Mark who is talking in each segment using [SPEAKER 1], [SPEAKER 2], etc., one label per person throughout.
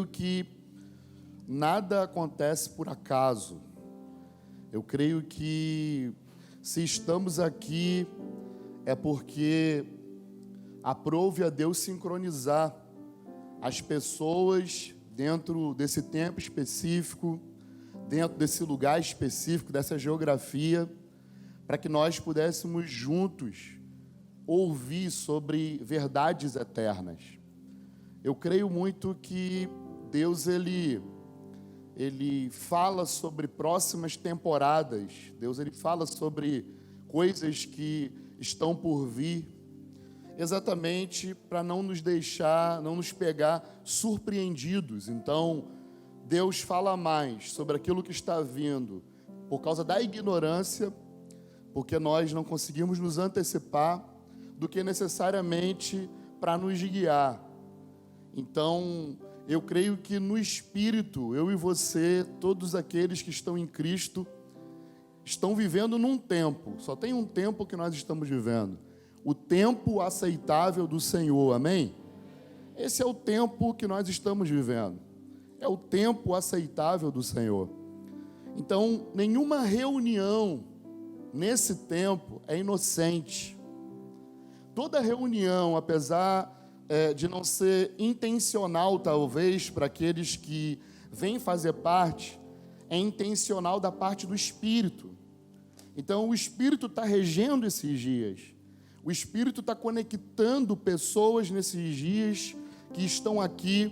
[SPEAKER 1] creio que nada acontece por acaso. Eu creio que se estamos aqui é porque aprove a Deus sincronizar as pessoas dentro desse tempo específico, dentro desse lugar específico, dessa geografia, para que nós pudéssemos juntos ouvir sobre verdades eternas. Eu creio muito que Deus, Ele fala sobre próximas temporadas. Deus, Ele fala sobre coisas que estão por vir, exatamente para não nos deixar, não nos pegar surpreendidos. Então, Deus fala mais sobre aquilo que está vindo por causa da ignorância, porque nós não conseguimos nos antecipar, do que necessariamente para nos guiar. Então, eu creio que no Espírito, eu e você, todos aqueles que estão em Cristo, estão vivendo num tempo. Só tem um tempo que nós estamos vivendo. O tempo aceitável do Senhor, amém? Esse é o tempo que nós estamos vivendo. É o tempo aceitável do Senhor. Então, nenhuma reunião nesse tempo é inocente. Toda reunião, apesar de não ser intencional, talvez, para aqueles que vêm fazer parte, é intencional da parte do Espírito. Então, o Espírito está regendo esses dias. O Espírito está conectando pessoas nesses dias que estão aqui,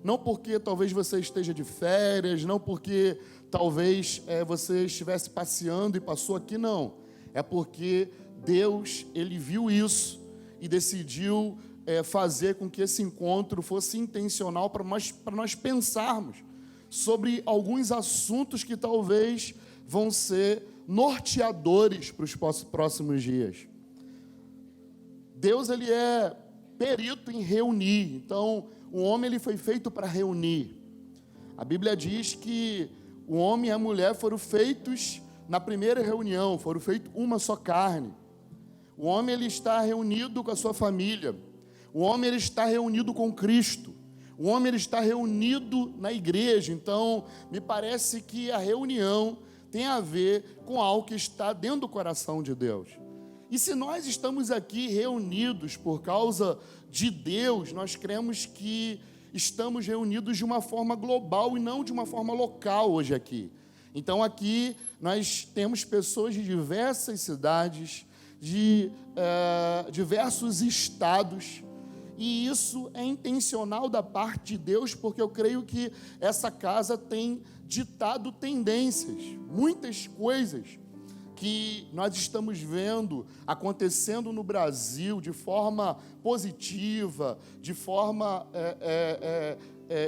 [SPEAKER 1] não porque talvez você esteja de férias, não porque talvez você estivesse passeando e passou aqui, não. É porque Deus, Ele viu isso e decidiu fazer com que esse encontro fosse intencional para nós pensarmos sobre alguns assuntos que talvez vão ser norteadores para os próximos dias. Deus, Ele é perito em reunir. Então, o homem, ele foi feito para reunir. A Bíblia diz que o homem e a mulher foram feitos na primeira reunião, foram feitos uma só carne. O homem, ele está reunido com a sua família. O homem, ele está reunido com Cristo. O homem, ele está reunido na igreja. Então, me parece que a reunião tem a ver com algo que está dentro do coração de Deus. E se nós estamos aqui reunidos por causa de Deus, nós cremos que estamos reunidos de uma forma global e não de uma forma local hoje aqui. Então aqui nós temos pessoas de diversas cidades, de diversos estados, e isso é intencional da parte de Deus, porque eu creio que essa casa tem ditado tendências, muitas coisas que nós estamos vendo acontecendo no Brasil de forma positiva, de forma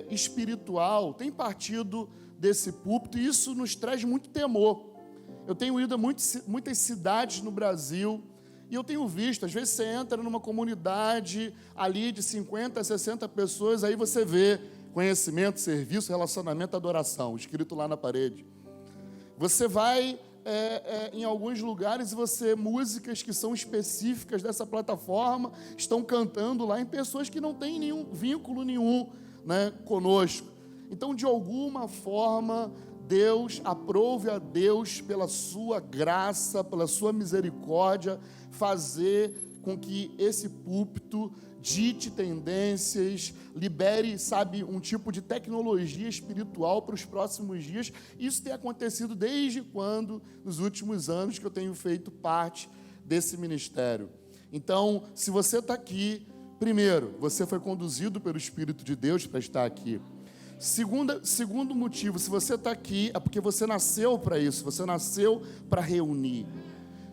[SPEAKER 1] espiritual, tem partido desse púlpito, e isso nos traz muito temor. Eu tenho ido a muitas cidades no Brasil, e eu tenho visto, às vezes você entra numa comunidade ali de 50, 60 pessoas, aí você vê conhecimento, serviço, relacionamento, adoração, escrito lá na parede. Você vai em alguns lugares, músicas que são específicas dessa plataforma, estão cantando lá em pessoas que não têm nenhum vínculo conosco. Então, de alguma forma, Deus, aprove a Deus, pela sua graça, pela sua misericórdia, fazer com que esse púlpito dite tendências, libere, um tipo de tecnologia espiritual para os próximos dias. Isso tem acontecido desde quando, nos últimos anos, que eu tenho feito parte desse ministério. Então, se você está aqui, primeiro, você foi conduzido pelo Espírito de Deus para estar aqui. Segundo motivo, se você está aqui, é porque você nasceu para isso, você nasceu para reunir.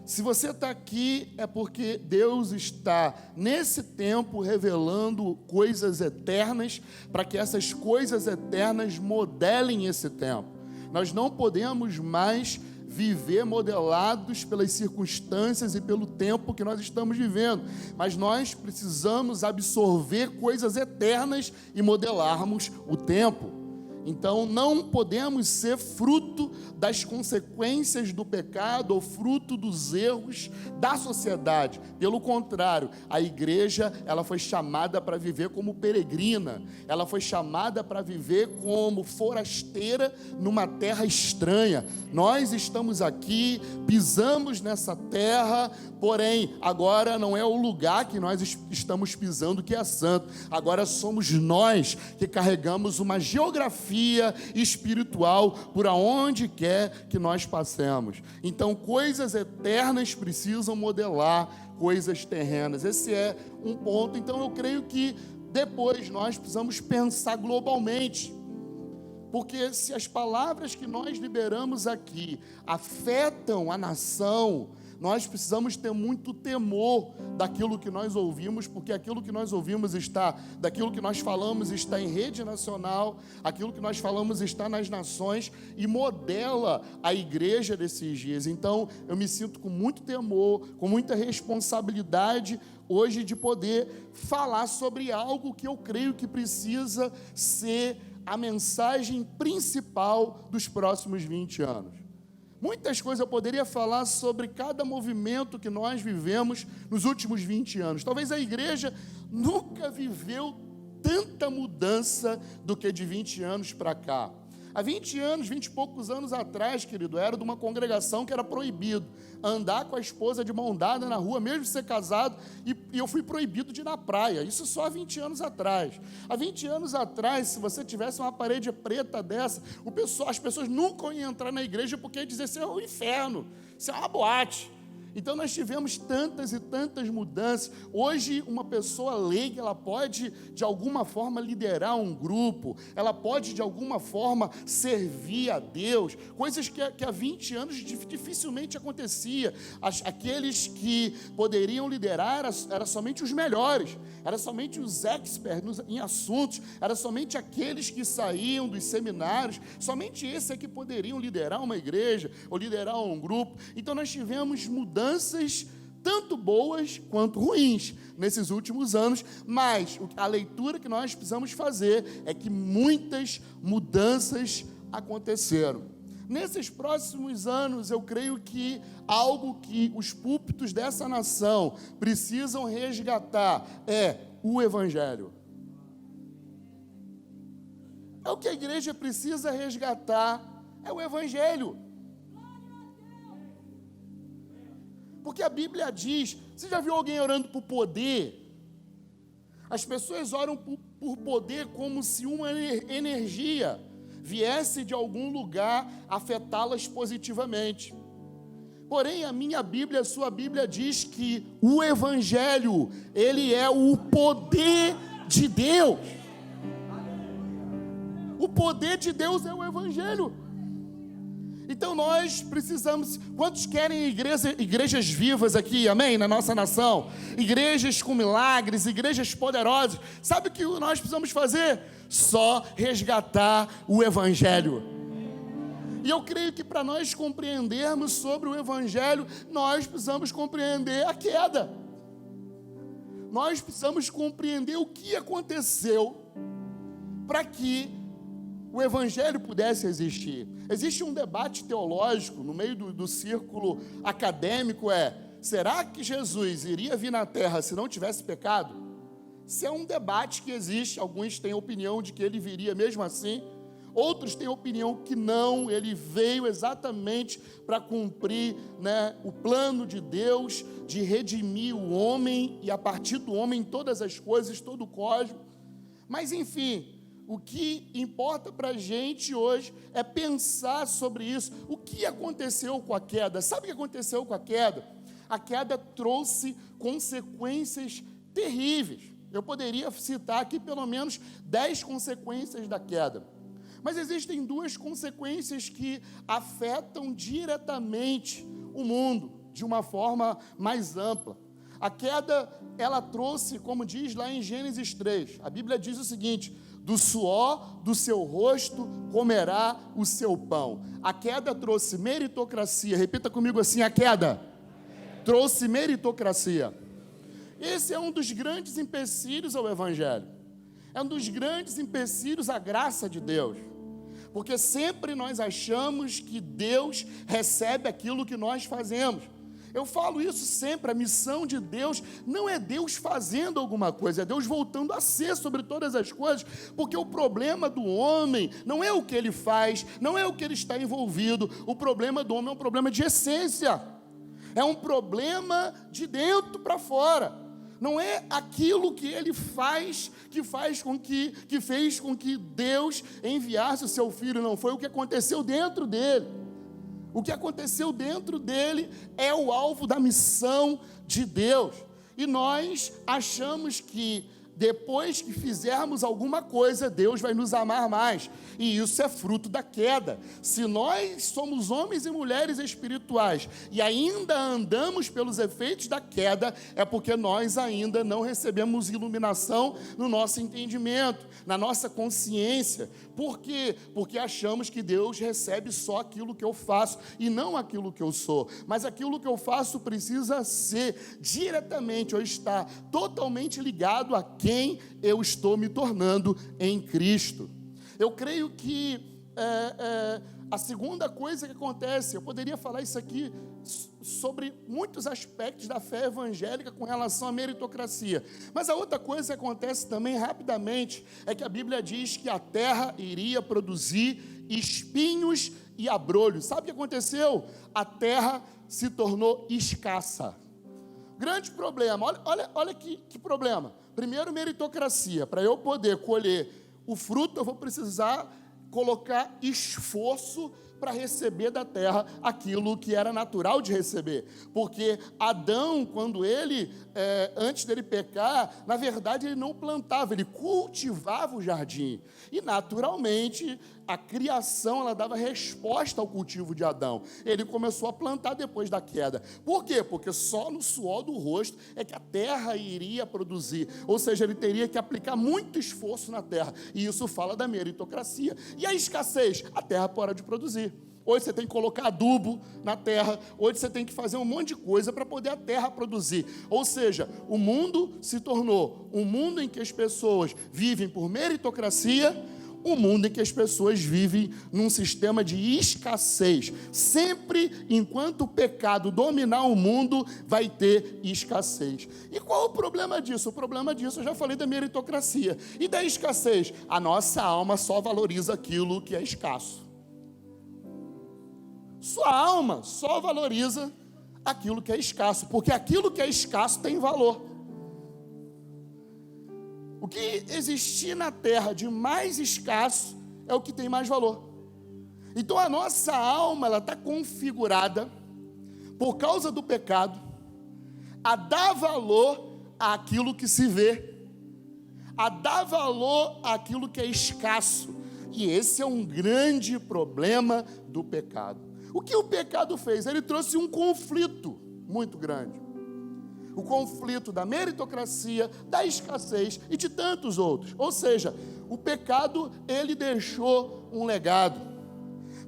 [SPEAKER 1] Se você está aqui, é porque Deus está, nesse tempo, revelando coisas eternas, para que essas coisas eternas modelem esse tempo. Nós não podemos mais viver modelados pelas circunstâncias e pelo tempo que nós estamos vivendo, mas nós precisamos absorver coisas eternas e modelarmos o tempo. Então não podemos ser fruto das consequências do pecado ou fruto dos erros da sociedade. Pelo contrário, a igreja, ela foi chamada para viver como peregrina. Ela foi chamada para viver como forasteira numa terra estranha. Nós estamos aqui, pisamos nessa terra, porém agora não é o lugar que nós estamos pisando que é santo. Agora somos nós que carregamos uma geografia espiritual por aonde quer que nós passemos. Então, coisas eternas precisam modelar coisas terrenas. Esse é um ponto. Então, eu creio que depois nós precisamos pensar globalmente. Porque se as palavras que nós liberamos aqui afetam a nação, nós precisamos ter muito temor daquilo que nós ouvimos, porque aquilo que nós ouvimos daquilo que nós falamos está em rede nacional, aquilo que nós falamos está nas nações e modela a igreja desses dias. Então, eu me sinto com muito temor, com muita responsabilidade hoje de poder falar sobre algo que eu creio que precisa ser a mensagem principal dos próximos 20 anos. Muitas coisas eu poderia falar sobre cada movimento que nós vivemos nos últimos 20 anos. Talvez a igreja nunca viveu tanta mudança do que de 20 anos para cá. Há 20 anos, 20 e poucos anos atrás, querido, era de uma congregação que era proibido andar com a esposa de mão dada na rua, mesmo ser casado, e eu fui proibido de ir na praia. Isso só há 20 anos atrás. Há 20 anos atrás, se você tivesse uma parede preta dessa, as pessoas nunca iam entrar na igreja porque ia dizer, isso é o inferno, isso é uma boate. Então nós tivemos tantas e tantas mudanças. Hoje uma pessoa leiga, ela pode de alguma forma liderar um grupo, ela pode de alguma forma servir a Deus, coisas que há 20 anos dificilmente acontecia. Aqueles que poderiam liderar era somente os melhores, era somente os experts em assuntos, era somente aqueles que saíam dos seminários, somente esses é que poderiam liderar uma igreja ou liderar um grupo. Então nós tivemos mudanças tanto boas quanto ruins nesses últimos anos, mas a leitura que nós precisamos fazer é que muitas mudanças aconteceram. Nesses próximos anos, eu creio que algo que os púlpitos dessa nação precisam resgatar é o Evangelho. É o que a igreja precisa resgatar, é o Evangelho. Porque a Bíblia diz, você já viu alguém orando por poder? As pessoas oram por poder como se uma energia viesse de algum lugar afetá-las positivamente. Porém, a minha Bíblia, a sua Bíblia diz que o Evangelho, ele é o poder de Deus. O poder de Deus é o Evangelho. Então nós precisamos, quantos querem igrejas vivas aqui, amém? Na nossa nação, igrejas com milagres, igrejas poderosas. Sabe o que nós precisamos fazer? Só resgatar o Evangelho. E eu creio que para nós compreendermos sobre o Evangelho, nós precisamos compreender a queda. Nós precisamos compreender o que aconteceu para que o Evangelho pudesse existir. Existe um debate teológico no meio do círculo acadêmico, será que Jesus iria vir na terra se não tivesse pecado? Isso é um debate que existe, alguns têm a opinião de que ele viria mesmo assim, outros têm a opinião que não, ele veio exatamente para cumprir, o plano de Deus, de redimir o homem, e a partir do homem todas as coisas, todo o cosmos. Mas enfim, o que importa para a gente hoje é pensar sobre isso. O que aconteceu com a queda? Sabe o que aconteceu com a queda? A queda trouxe consequências terríveis. Eu poderia citar aqui pelo menos 10 consequências da queda. Mas existem duas consequências que afetam diretamente o mundo, de uma forma mais ampla. A queda, ela trouxe, como diz lá em Gênesis 3, a Bíblia diz o seguinte: do suor do seu rosto comerá o seu pão. A queda trouxe meritocracia. Repita comigo assim: a queda trouxe meritocracia. Esse é um dos grandes empecilhos ao Evangelho. É um dos grandes empecilhos à graça de Deus. Porque sempre nós achamos que Deus recebe aquilo que nós fazemos. Eu falo isso sempre, a missão de Deus não é Deus fazendo alguma coisa, é Deus voltando a ser sobre todas as coisas, porque o problema do homem não é o que ele faz, não é o que ele está envolvido, o problema do homem é um problema de essência, é um problema de dentro para fora. Não é aquilo que ele faz que fez com que Deus enviasse o seu filho, não, foi o que aconteceu dentro dele. O que aconteceu dentro dele é o alvo da missão de Deus. E nós achamos que depois que fizermos alguma coisa, Deus vai nos amar mais. E isso é fruto da queda. Se nós somos homens e mulheres espirituais e ainda andamos pelos efeitos da queda, é porque nós ainda não recebemos iluminação no nosso entendimento, na nossa consciência. Por quê? Porque achamos que Deus recebe só aquilo que eu faço e não aquilo que eu sou. Mas aquilo que eu faço precisa ser diretamente ou estar totalmente ligado a quem eu estou me tornando em Cristo. Eu creio que a segunda coisa que acontece, eu poderia falar isso aqui sobre muitos aspectos da fé evangélica com relação à meritocracia, mas a outra coisa que acontece também rapidamente é que a Bíblia diz que a terra iria produzir espinhos e abrolhos. Sabe o que aconteceu? A terra se tornou escassa. Grande problema, olha que problema. Primeiro, meritocracia. Para eu poder colher o fruto, eu vou precisar colocar esforço para receber da terra aquilo que era natural de receber. Porque Adão, quando ele, antes dele pecar, na verdade ele não plantava, ele cultivava o jardim. E naturalmente, a criação, ela dava resposta ao cultivo de Adão. Ele começou a plantar depois da queda. Por quê? Porque só no suor do rosto é que a terra iria produzir. Ou seja, ele teria que aplicar muito esforço na terra. E isso fala da meritocracia. E a escassez? A terra para de produzir. Hoje você tem que colocar adubo na terra, hoje você tem que fazer um monte de coisa para poder a terra produzir. Ou seja, o mundo se tornou um mundo em que as pessoas vivem por meritocracia, um mundo em que as pessoas vivem num sistema de escassez. Sempre, enquanto o pecado dominar o mundo, vai ter escassez. E qual o problema disso? O problema disso, eu já falei da meritocracia. E da escassez? A nossa alma só valoriza aquilo que é escasso. Sua alma só valoriza aquilo que é escasso, porque aquilo que é escasso tem valor. O que existir na terra de mais escasso é o que tem mais valor. Então a nossa alma, ela está configurada, por causa do pecado, a dar valor àquilo que se vê, a dar valor àquilo que é escasso. E esse é um grande problema do pecado. O que o pecado fez? Ele trouxe um conflito muito grande. O conflito da meritocracia, da escassez e de tantos outros. Ou seja, o pecado, ele deixou um legado.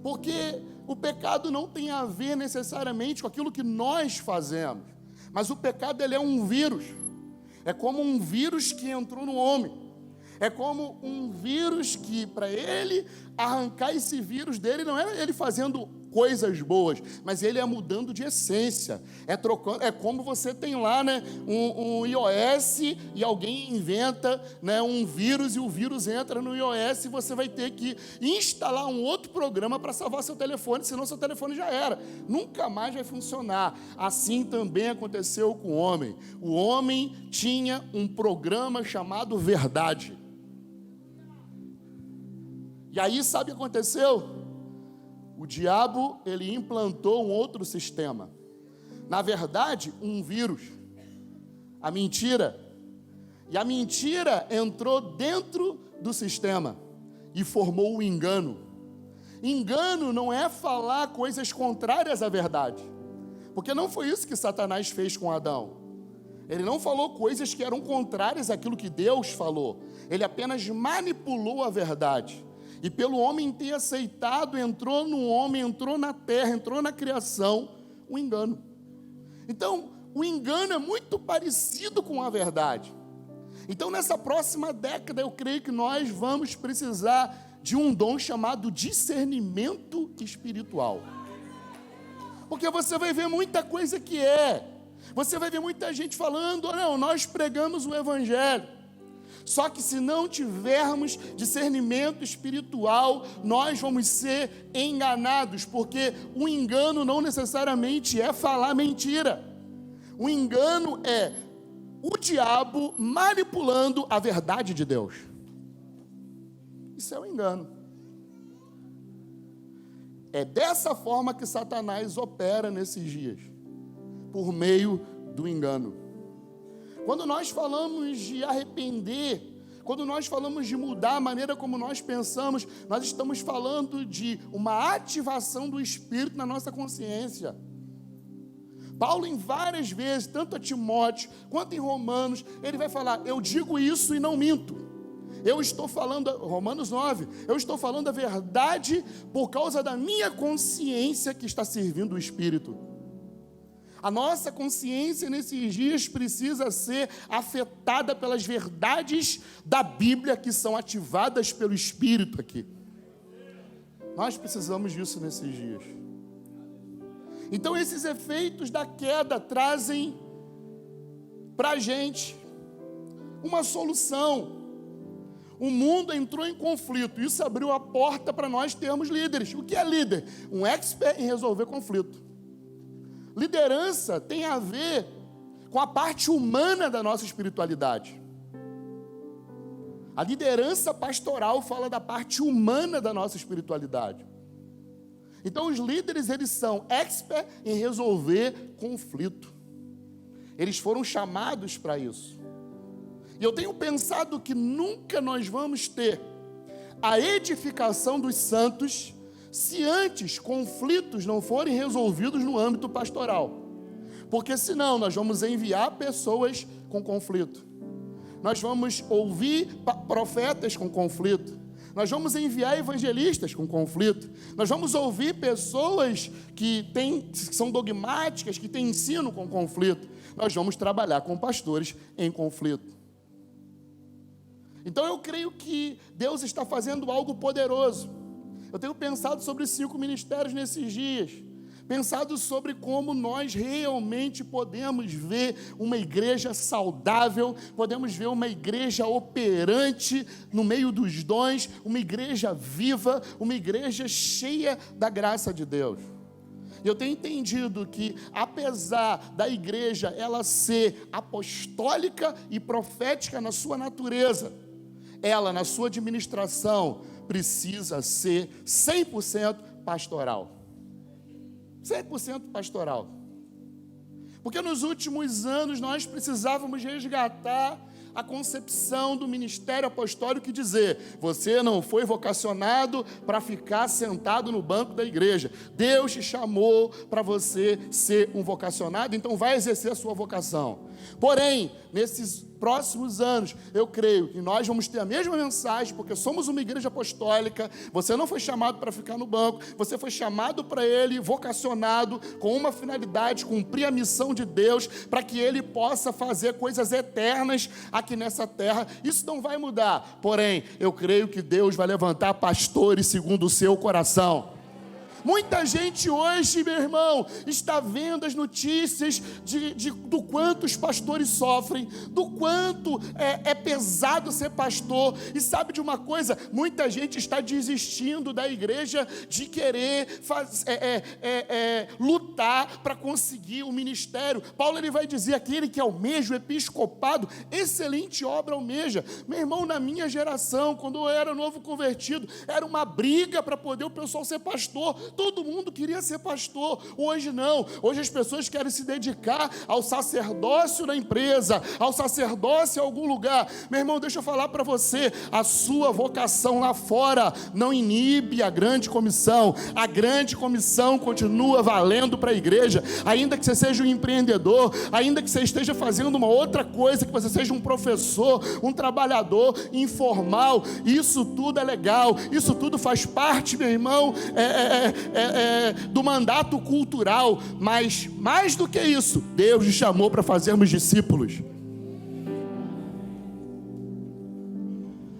[SPEAKER 1] Porque o pecado não tem a ver necessariamente com aquilo que nós fazemos. Mas o pecado, ele é um vírus. É como um vírus que entrou no homem. É como um vírus que, para ele arrancar esse vírus dele, não é ele fazendo coisas boas, mas ele é mudando de essência, é como você tem lá, né, um iOS e alguém inventa, né, um vírus e o vírus entra no iOS e você vai ter que instalar um outro programa para salvar seu telefone, senão seu telefone já era, nunca mais vai funcionar. Assim também aconteceu com o homem. O homem tinha um programa chamado verdade. E aí sabe o que aconteceu? O diabo, ele implantou um outro sistema. Na verdade, um vírus. A mentira. E a mentira entrou dentro do sistema e formou o engano. Engano não é falar coisas contrárias à verdade. Porque não foi isso que Satanás fez com Adão. Ele não falou coisas que eram contrárias àquilo que Deus falou. Ele apenas manipulou a verdade. E pelo homem ter aceitado, entrou no homem, entrou na terra, entrou na criação, o engano. Então, o engano é muito parecido com a verdade. Então, nessa próxima década, eu creio que nós vamos precisar de um dom chamado discernimento espiritual. Porque você vai ver muita coisa que você vai ver muita gente falando, não, nós pregamos o evangelho. Só que se não tivermos discernimento espiritual, nós vamos ser enganados, porque o engano não necessariamente é falar mentira. O engano é o diabo manipulando a verdade de Deus. Isso é um engano. É dessa forma que Satanás opera nesses dias, por meio do engano. Quando nós falamos de arrepender, quando nós falamos de mudar a maneira como nós pensamos, nós estamos falando de uma ativação do Espírito na nossa consciência. Paulo, em várias vezes, tanto a Timóteo quanto em Romanos, ele vai falar, eu digo isso e não minto. Eu estou falando, Romanos 9, eu estou falando a verdade por causa da minha consciência que está servindo o Espírito. A nossa consciência nesses dias precisa ser afetada pelas verdades da Bíblia que são ativadas pelo Espírito aqui. Nós precisamos disso nesses dias. Então esses efeitos da queda trazem para a gente uma solução. O mundo entrou em conflito, isso abriu a porta para nós termos líderes. O que é líder? Um expert em resolver conflito. Liderança tem a ver com a parte humana da nossa espiritualidade. A liderança pastoral fala da parte humana da nossa espiritualidade. Então os líderes, eles são expert em resolver conflito. Eles foram chamados para isso. E eu tenho pensado que nunca nós vamos ter a edificação dos santos se antes conflitos não forem resolvidos no âmbito pastoral. Porque senão nós vamos enviar pessoas com conflito. Nós vamos ouvir profetas com conflito. Nós vamos enviar evangelistas com conflito. Nós vamos ouvir pessoas que são dogmáticas, que têm ensino com conflito. Nós vamos trabalhar com pastores em conflito. Então eu creio que Deus está fazendo algo poderoso. Eu tenho pensado sobre 5 ministérios nesses dias, pensado sobre como nós realmente podemos ver uma igreja saudável, podemos ver uma igreja operante no meio dos dons, uma igreja viva, uma igreja cheia da graça de Deus. Eu tenho entendido que, apesar da igreja ela ser apostólica e profética na sua natureza, ela, na sua administração, precisa ser 100% pastoral. 100% pastoral. Porque nos últimos anos nós precisávamos resgatar a concepção do ministério apostólico e dizer, você não foi vocacionado para ficar sentado no banco da igreja. Deus te chamou para você ser um vocacionado, então vai exercer a sua vocação. Porém, nesses próximos anos, eu creio que nós vamos ter a mesma mensagem, porque somos uma igreja apostólica. Você não foi chamado para ficar no banco, você foi chamado para ele, vocacionado, com uma finalidade, cumprir a missão de Deus, para que ele possa fazer coisas eternas aqui nessa terra. Isso não vai mudar, porém, eu creio que Deus vai levantar pastores segundo o seu coração. Muita gente hoje, meu irmão, está vendo as notícias do quanto os pastores sofrem, do quanto é pesado ser pastor. E sabe de uma coisa? Muita gente está desistindo da igreja de querer lutar para conseguir o ministério. Paulo ele vai dizer, aquele que almeja o episcopado, excelente obra almeja. Meu irmão, na minha geração, quando eu era novo convertido, era uma briga para poder o pessoal ser pastor. Todo mundo queria ser pastor. Hoje não. Hoje as pessoas querem se dedicar ao sacerdócio na empresa, ao sacerdócio em algum lugar. Meu irmão, deixa eu falar para você, a sua vocação lá fora não inibe a grande comissão. A grande comissão continua valendo para a igreja. Ainda que você seja um empreendedor, ainda que você esteja fazendo uma outra coisa, que você seja um professor, um trabalhador informal, isso tudo é legal, isso tudo faz parte, meu irmão, do mandato cultural, mas mais do que isso, Deus nos chamou para fazermos discípulos.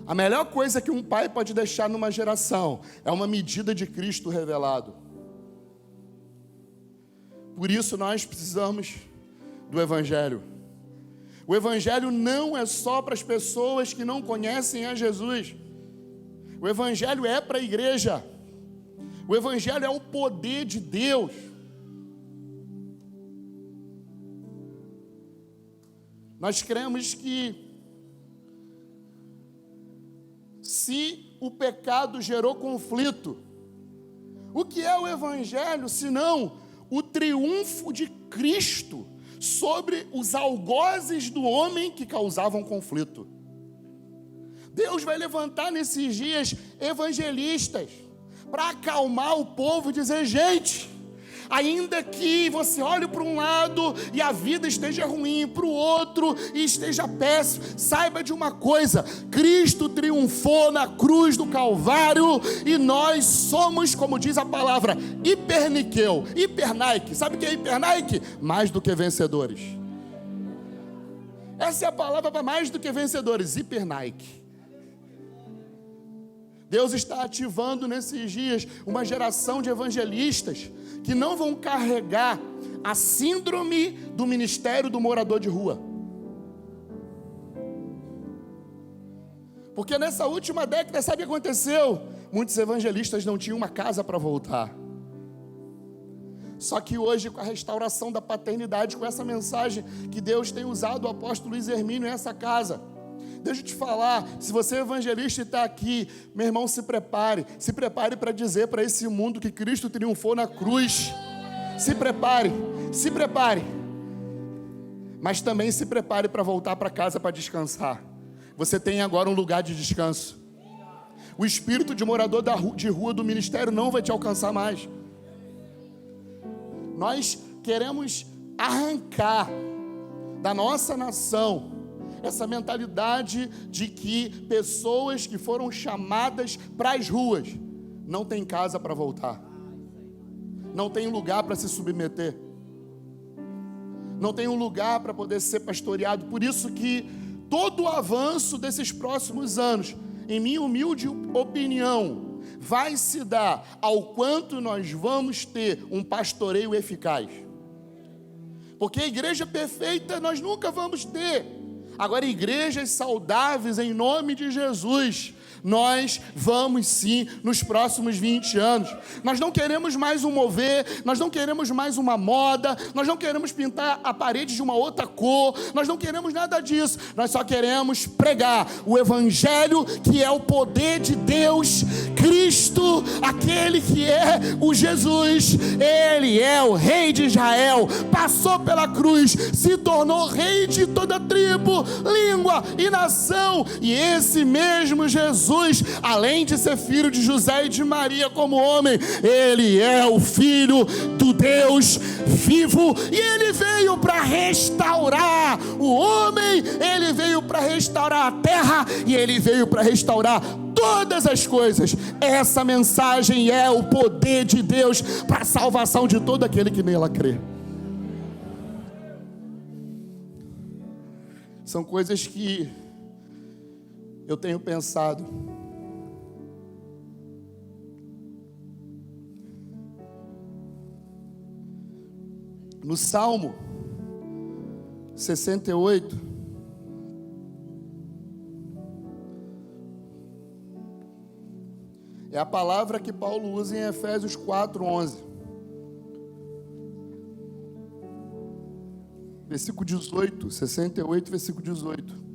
[SPEAKER 1] A melhor coisa que um pai pode deixar numa geração é uma medida de Cristo revelado. Por isso nós precisamos do Evangelho. O Evangelho não é só para as pessoas que não conhecem a Jesus. O Evangelho é para a igreja. O Evangelho é o poder de Deus. Nós cremos que se o pecado gerou conflito, o que é o Evangelho, senão o triunfo de Cristo sobre os algozes do homem que causavam conflito? Deus vai levantar nesses dias evangelistas para acalmar o povo e dizer: gente, ainda que você olhe para um lado e a vida esteja ruim, para o outro e esteja péssimo, saiba de uma coisa: Cristo triunfou na cruz do Calvário e nós somos, como diz a palavra, hipernaique. Sabe o que é hipernaique? Mais do que vencedores. Essa é a palavra para mais do que vencedores, hipernaique. Deus está ativando nesses dias uma geração de evangelistas que não vão carregar a síndrome do ministério do morador de rua. Porque nessa última década, sabe o que aconteceu? Muitos evangelistas não tinham uma casa para voltar. Só que hoje, com a restauração da paternidade, com essa mensagem que Deus tem usado o apóstolo Luiz Hermínio nessa casa, deixa eu te falar, se você é evangelista e está aqui, meu irmão, se prepare para dizer para esse mundo que Cristo triunfou na cruz. Se prepare, mas também se prepare para voltar para casa para descansar. Você tem agora um lugar de descanso. O espírito de morador de rua do ministério não vai te alcançar mais. Nós queremos arrancar da nossa nação essa mentalidade de que pessoas que foram chamadas para as ruas não têm casa para voltar, não tem lugar para se submeter, não tem um lugar para poder ser pastoreado. Por isso que todo o avanço desses próximos anos, em minha humilde opinião, vai se dar ao quanto nós vamos ter um pastoreio eficaz. Porque a igreja perfeita nós nunca vamos ter. Agora, igrejas saudáveis, em nome de Jesus, nós vamos sim nos próximos 20 anos. Nós não queremos mais um mover, nós não queremos mais uma moda, nós não queremos pintar a parede de uma outra cor, nós não queremos nada disso. Nós só queremos pregar o Evangelho, que é o poder de Deus, Cristo, aquele que é o Jesus. Ele é o Rei de Israel, passou pela cruz, se tornou Rei de toda tribo, língua e nação. E esse mesmo Jesus, além de ser filho de José e de Maria como homem, ele é o Filho do Deus vivo, e ele veio para restaurar o homem, ele veio para restaurar a terra, e ele veio para restaurar todas as coisas. Essa mensagem é o poder de Deus para a salvação de todo aquele que nela crê. São coisas que eu tenho pensado. No Salmo 68, é a palavra que Paulo usa em Efésios 4:11. Versículo 18, 68, versículo 18.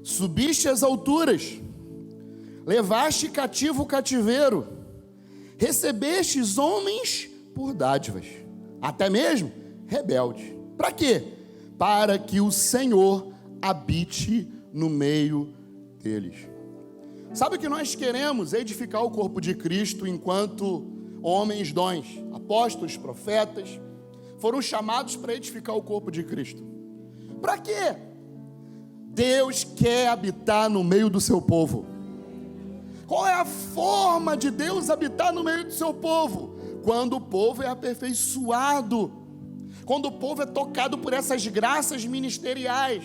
[SPEAKER 1] Subiste às alturas, levaste cativo o cativeiro, recebestes homens por dádivas, até mesmo rebeldes. Para quê? Para que o Senhor habite no meio deles. Sabe que nós queremos edificar o corpo de Cristo enquanto homens dons, apóstolos, profetas, foram chamados para edificar o corpo de Cristo. Para quê? Deus quer habitar no meio do seu povo. Qual é a forma de Deus habitar no meio do seu povo? Quando o povo é aperfeiçoado, quando o povo é tocado por essas graças ministeriais,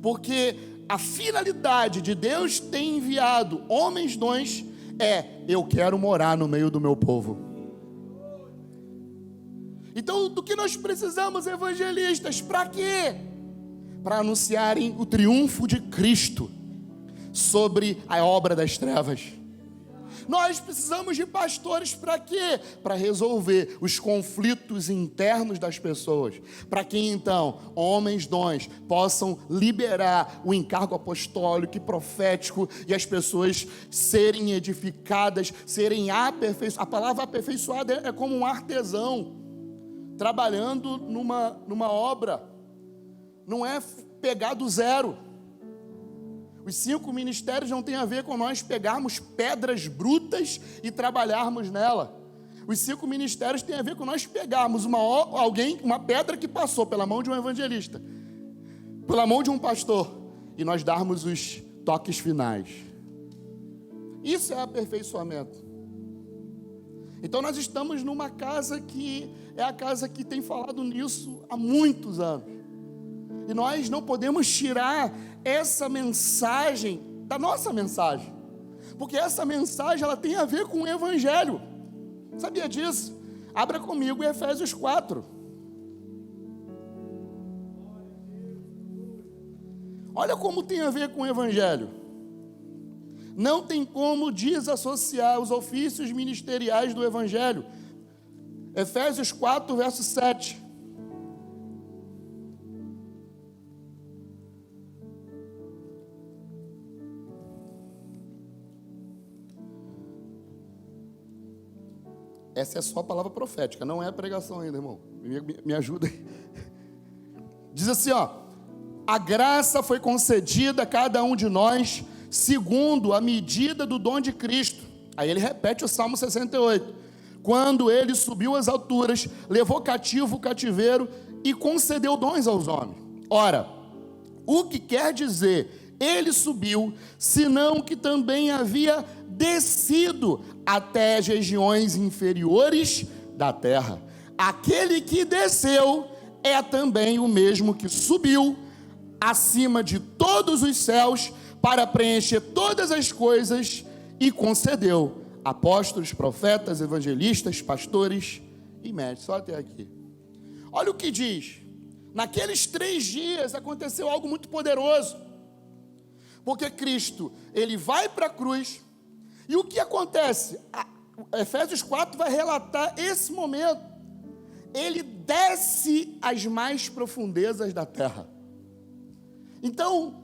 [SPEAKER 1] porque a finalidade de Deus ter enviado homens dons eu quero morar no meio do meu povo. Então, do que nós precisamos, evangelistas? Para quê? Para anunciarem o triunfo de Cristo sobre a obra das trevas. Nós precisamos de pastores para quê? Para resolver os conflitos internos das pessoas, para que então homens dons possam liberar o encargo apostólico e profético e as pessoas serem edificadas, serem aperfeiçoadas. A palavra aperfeiçoada é como um artesão trabalhando numa obra, não é pegar do zero. Os 5 ministérios não tem a ver com nós pegarmos pedras brutas e trabalharmos nela. Os 5 ministérios tem a ver com nós pegarmos uma pedra que passou pela mão de um evangelista, pela mão de um pastor, e nós darmos os toques finais. Isso é aperfeiçoamento. Então nós estamos numa casa que é a casa que tem falado nisso há muitos anos. E nós não podemos tirar essa mensagem da nossa mensagem, porque essa mensagem ela tem a ver com o Evangelho. Sabia disso? Abra comigo em Efésios 4. Olha como tem a ver com o Evangelho. Não tem como desassociar os ofícios ministeriais do Evangelho. Efésios 4, verso 7. Essa é só a palavra profética, não é a pregação ainda, irmão. Me ajuda aí. Diz assim, a graça foi concedida a cada um de nós, segundo a medida do dom de Cristo. Aí ele repete o Salmo 68. Quando ele subiu às alturas, levou cativo o cativeiro e concedeu dons aos homens. Ora, o que quer dizer ele subiu, senão que também havia descido até as regiões inferiores da terra. Aquele que desceu é também o mesmo que subiu acima de todos os céus para preencher todas as coisas e concedeu apóstolos, profetas, evangelistas, pastores e mestres. Só até aqui. Olha o que diz. Naqueles 3 dias aconteceu algo muito poderoso. Porque Cristo, ele vai para a cruz. E o que acontece? Efésios 4 vai relatar esse momento. Ele desce às mais profundezas da terra. Então,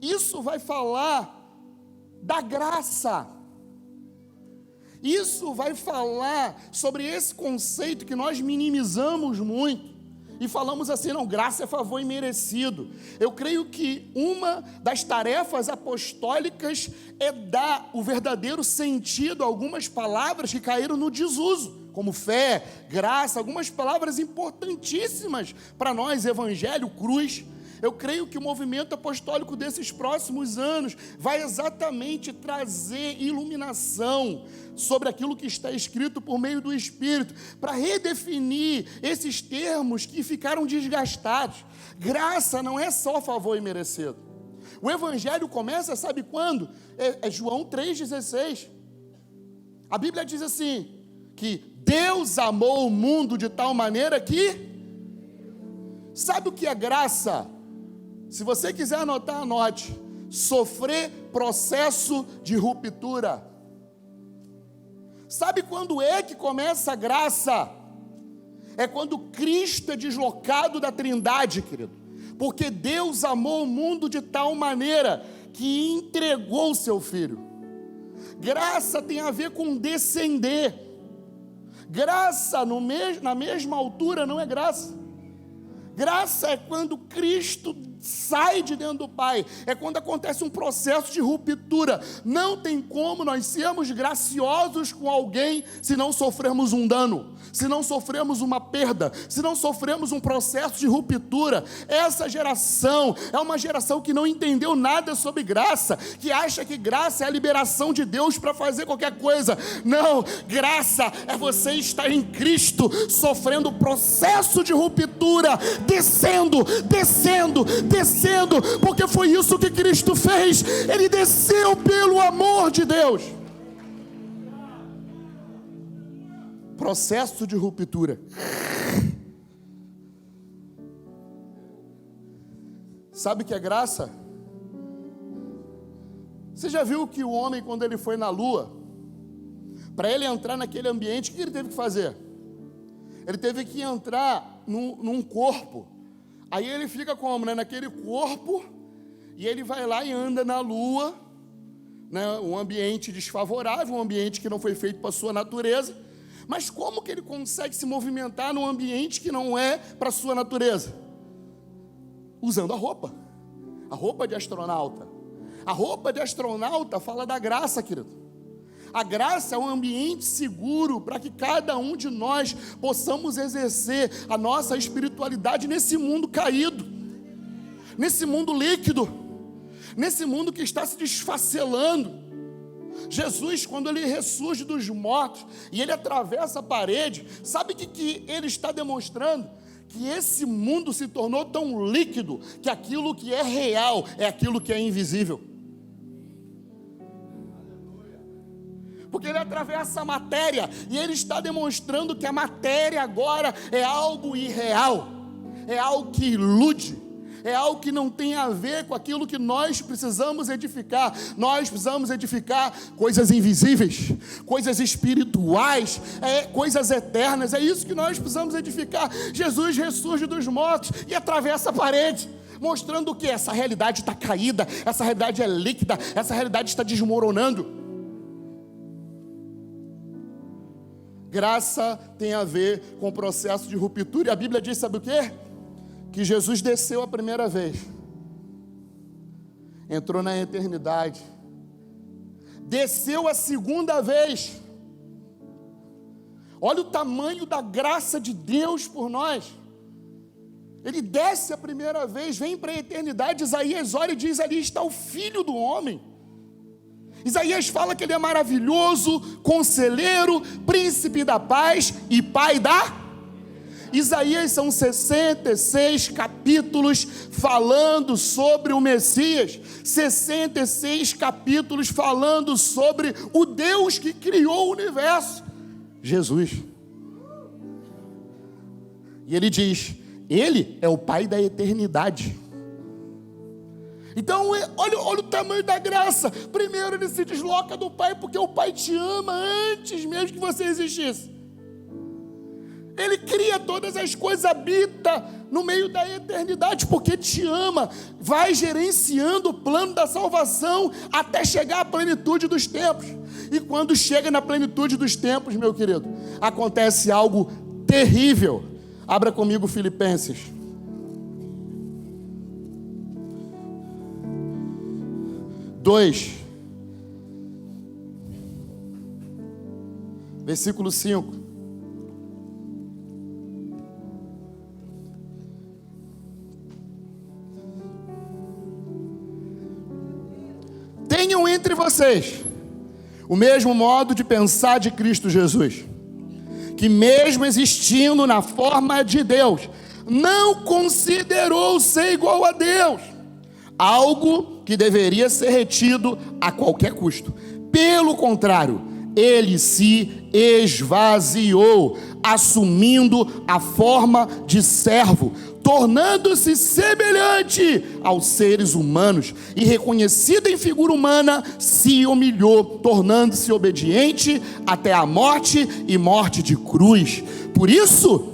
[SPEAKER 1] isso vai falar da graça. Isso vai falar sobre esse conceito que nós minimizamos muito. E falamos assim, não, graça é favor imerecido. Eu creio que uma das tarefas apostólicas é dar o verdadeiro sentido a algumas palavras que caíram no desuso, como fé, graça, algumas palavras importantíssimas para nós, evangelho, cruz. Eu creio que o movimento apostólico desses próximos anos vai exatamente trazer iluminação sobre aquilo que está escrito por meio do Espírito, para redefinir esses termos que ficaram desgastados. Graça não é só favor imerecido. O Evangelho começa, sabe quando? É João 3,16. A Bíblia diz assim, que Deus amou o mundo de tal maneira que... Sabe o que é graça? Se você quiser anotar, anote. Sofrer processo de ruptura. Sabe quando é que começa a graça? É quando Cristo é deslocado da Trindade, querido. Porque Deus amou o mundo de tal maneira que entregou o seu Filho. Graça tem a ver com descender. Graça na mesma altura não é graça. Graça é quando Cristo sai de dentro do Pai, é quando acontece um processo de ruptura. Não tem como nós sermos graciosos com alguém se não sofrermos um dano, se não sofremos uma perda, se não sofremos um processo de ruptura. Essa geração é uma geração que não entendeu nada sobre graça, que acha que graça é a liberação de Deus para fazer qualquer coisa. Não, graça é você estar em Cristo, sofrendo o processo de ruptura, descendo, porque foi isso que Cristo fez. Ele desceu pelo amor de Deus. Processo de ruptura. Sabe o que é graça? Você já viu que o homem, quando ele foi na lua, para ele entrar naquele ambiente, o que ele teve que fazer? Ele teve que entrar num corpo. Aí ele fica como, né? Naquele corpo, e ele vai lá e anda na lua, né? Um ambiente desfavorável, um ambiente que não foi feito para a sua natureza. Mas como que ele consegue se movimentar num ambiente que não é para a sua natureza? Usando a roupa de astronauta. A roupa de astronauta fala da graça, querido. A graça é um ambiente seguro para que cada um de nós possamos exercer a nossa espiritualidade nesse mundo caído, nesse mundo líquido, nesse mundo que está se desfacelando. Jesus, quando ele ressurge dos mortos e ele atravessa a parede, sabe o que ele está demonstrando? Que esse mundo se tornou tão líquido que aquilo que é real é aquilo que é invisível. Porque ele atravessa a matéria e ele está demonstrando que a matéria agora é algo irreal, é algo que ilude, é algo que não tem a ver com aquilo que nós precisamos edificar. Nós precisamos edificar coisas invisíveis, coisas espirituais, coisas eternas. É isso que nós precisamos edificar. Jesus ressurge dos mortos e atravessa a parede, mostrando o que? Essa realidade está caída, essa realidade é líquida, essa realidade está desmoronando. Graça tem a ver com o processo de ruptura. E a Bíblia diz, sabe o quê? Que Jesus desceu a primeira vez, entrou na eternidade, desceu a segunda vez. Olha o tamanho da graça de Deus por nós. Ele desce a primeira vez, vem para a eternidade. Isaías olha e diz, ali está o Filho do Homem. Isaías fala que ele é maravilhoso, conselheiro, príncipe da paz e pai da... Isaías são 66 capítulos falando sobre o Messias, 66 capítulos falando sobre o Deus que criou o universo, Jesus. E ele diz, ele é o Pai da eternidade. Então, olha o tamanho da graça. Primeiro ele se desloca do Pai, porque o Pai te ama antes mesmo que você existisse. Ele cria todas as coisas, habita no meio da eternidade, porque te ama, vai gerenciando o plano da salvação até chegar à plenitude dos tempos. E quando chega na plenitude dos tempos, meu querido, acontece algo terrível. Abra comigo Filipenses. Versículo 5. Tenham entre vocês o mesmo modo de pensar de Cristo Jesus, que mesmo existindo na forma de Deus, não considerou ser igual a Deus, algo que deveria ser retido a qualquer custo. Pelo contrário, ele se esvaziou, assumindo a forma de servo, tornando-se semelhante aos seres humanos, e reconhecido em figura humana, se humilhou, tornando-se obediente até a morte e morte de cruz. Por isso,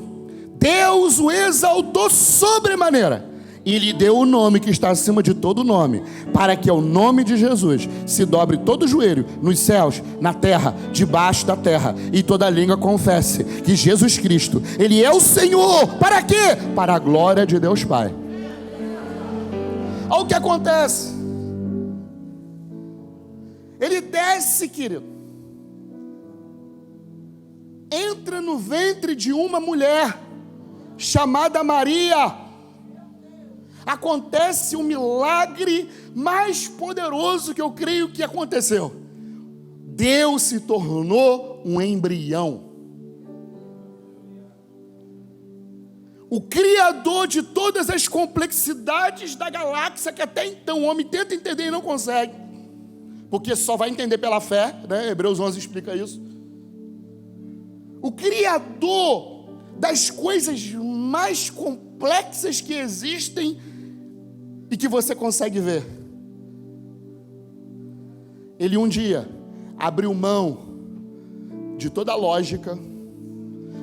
[SPEAKER 1] Deus o exaltou sobremaneira e lhe deu o nome que está acima de todo nome, para que ao nome de Jesus se dobre todo o joelho, nos céus, na terra, debaixo da terra, e toda língua confesse que Jesus Cristo, Ele é o Senhor. Para quê? Para a glória de Deus Pai. Olha o que acontece. Ele desce, querido. entra no ventre de uma mulher chamada Maria. Acontece um milagre mais poderoso que eu creio que aconteceu. Deus se tornou um embrião. O Criador de todas as complexidades da galáxia, que até então o homem tenta entender e não consegue, porque só vai entender pela fé, né? Hebreus 11 explica isso. O Criador das coisas mais complexas que existem e que você consegue ver. Ele um dia abriu mão de toda a lógica,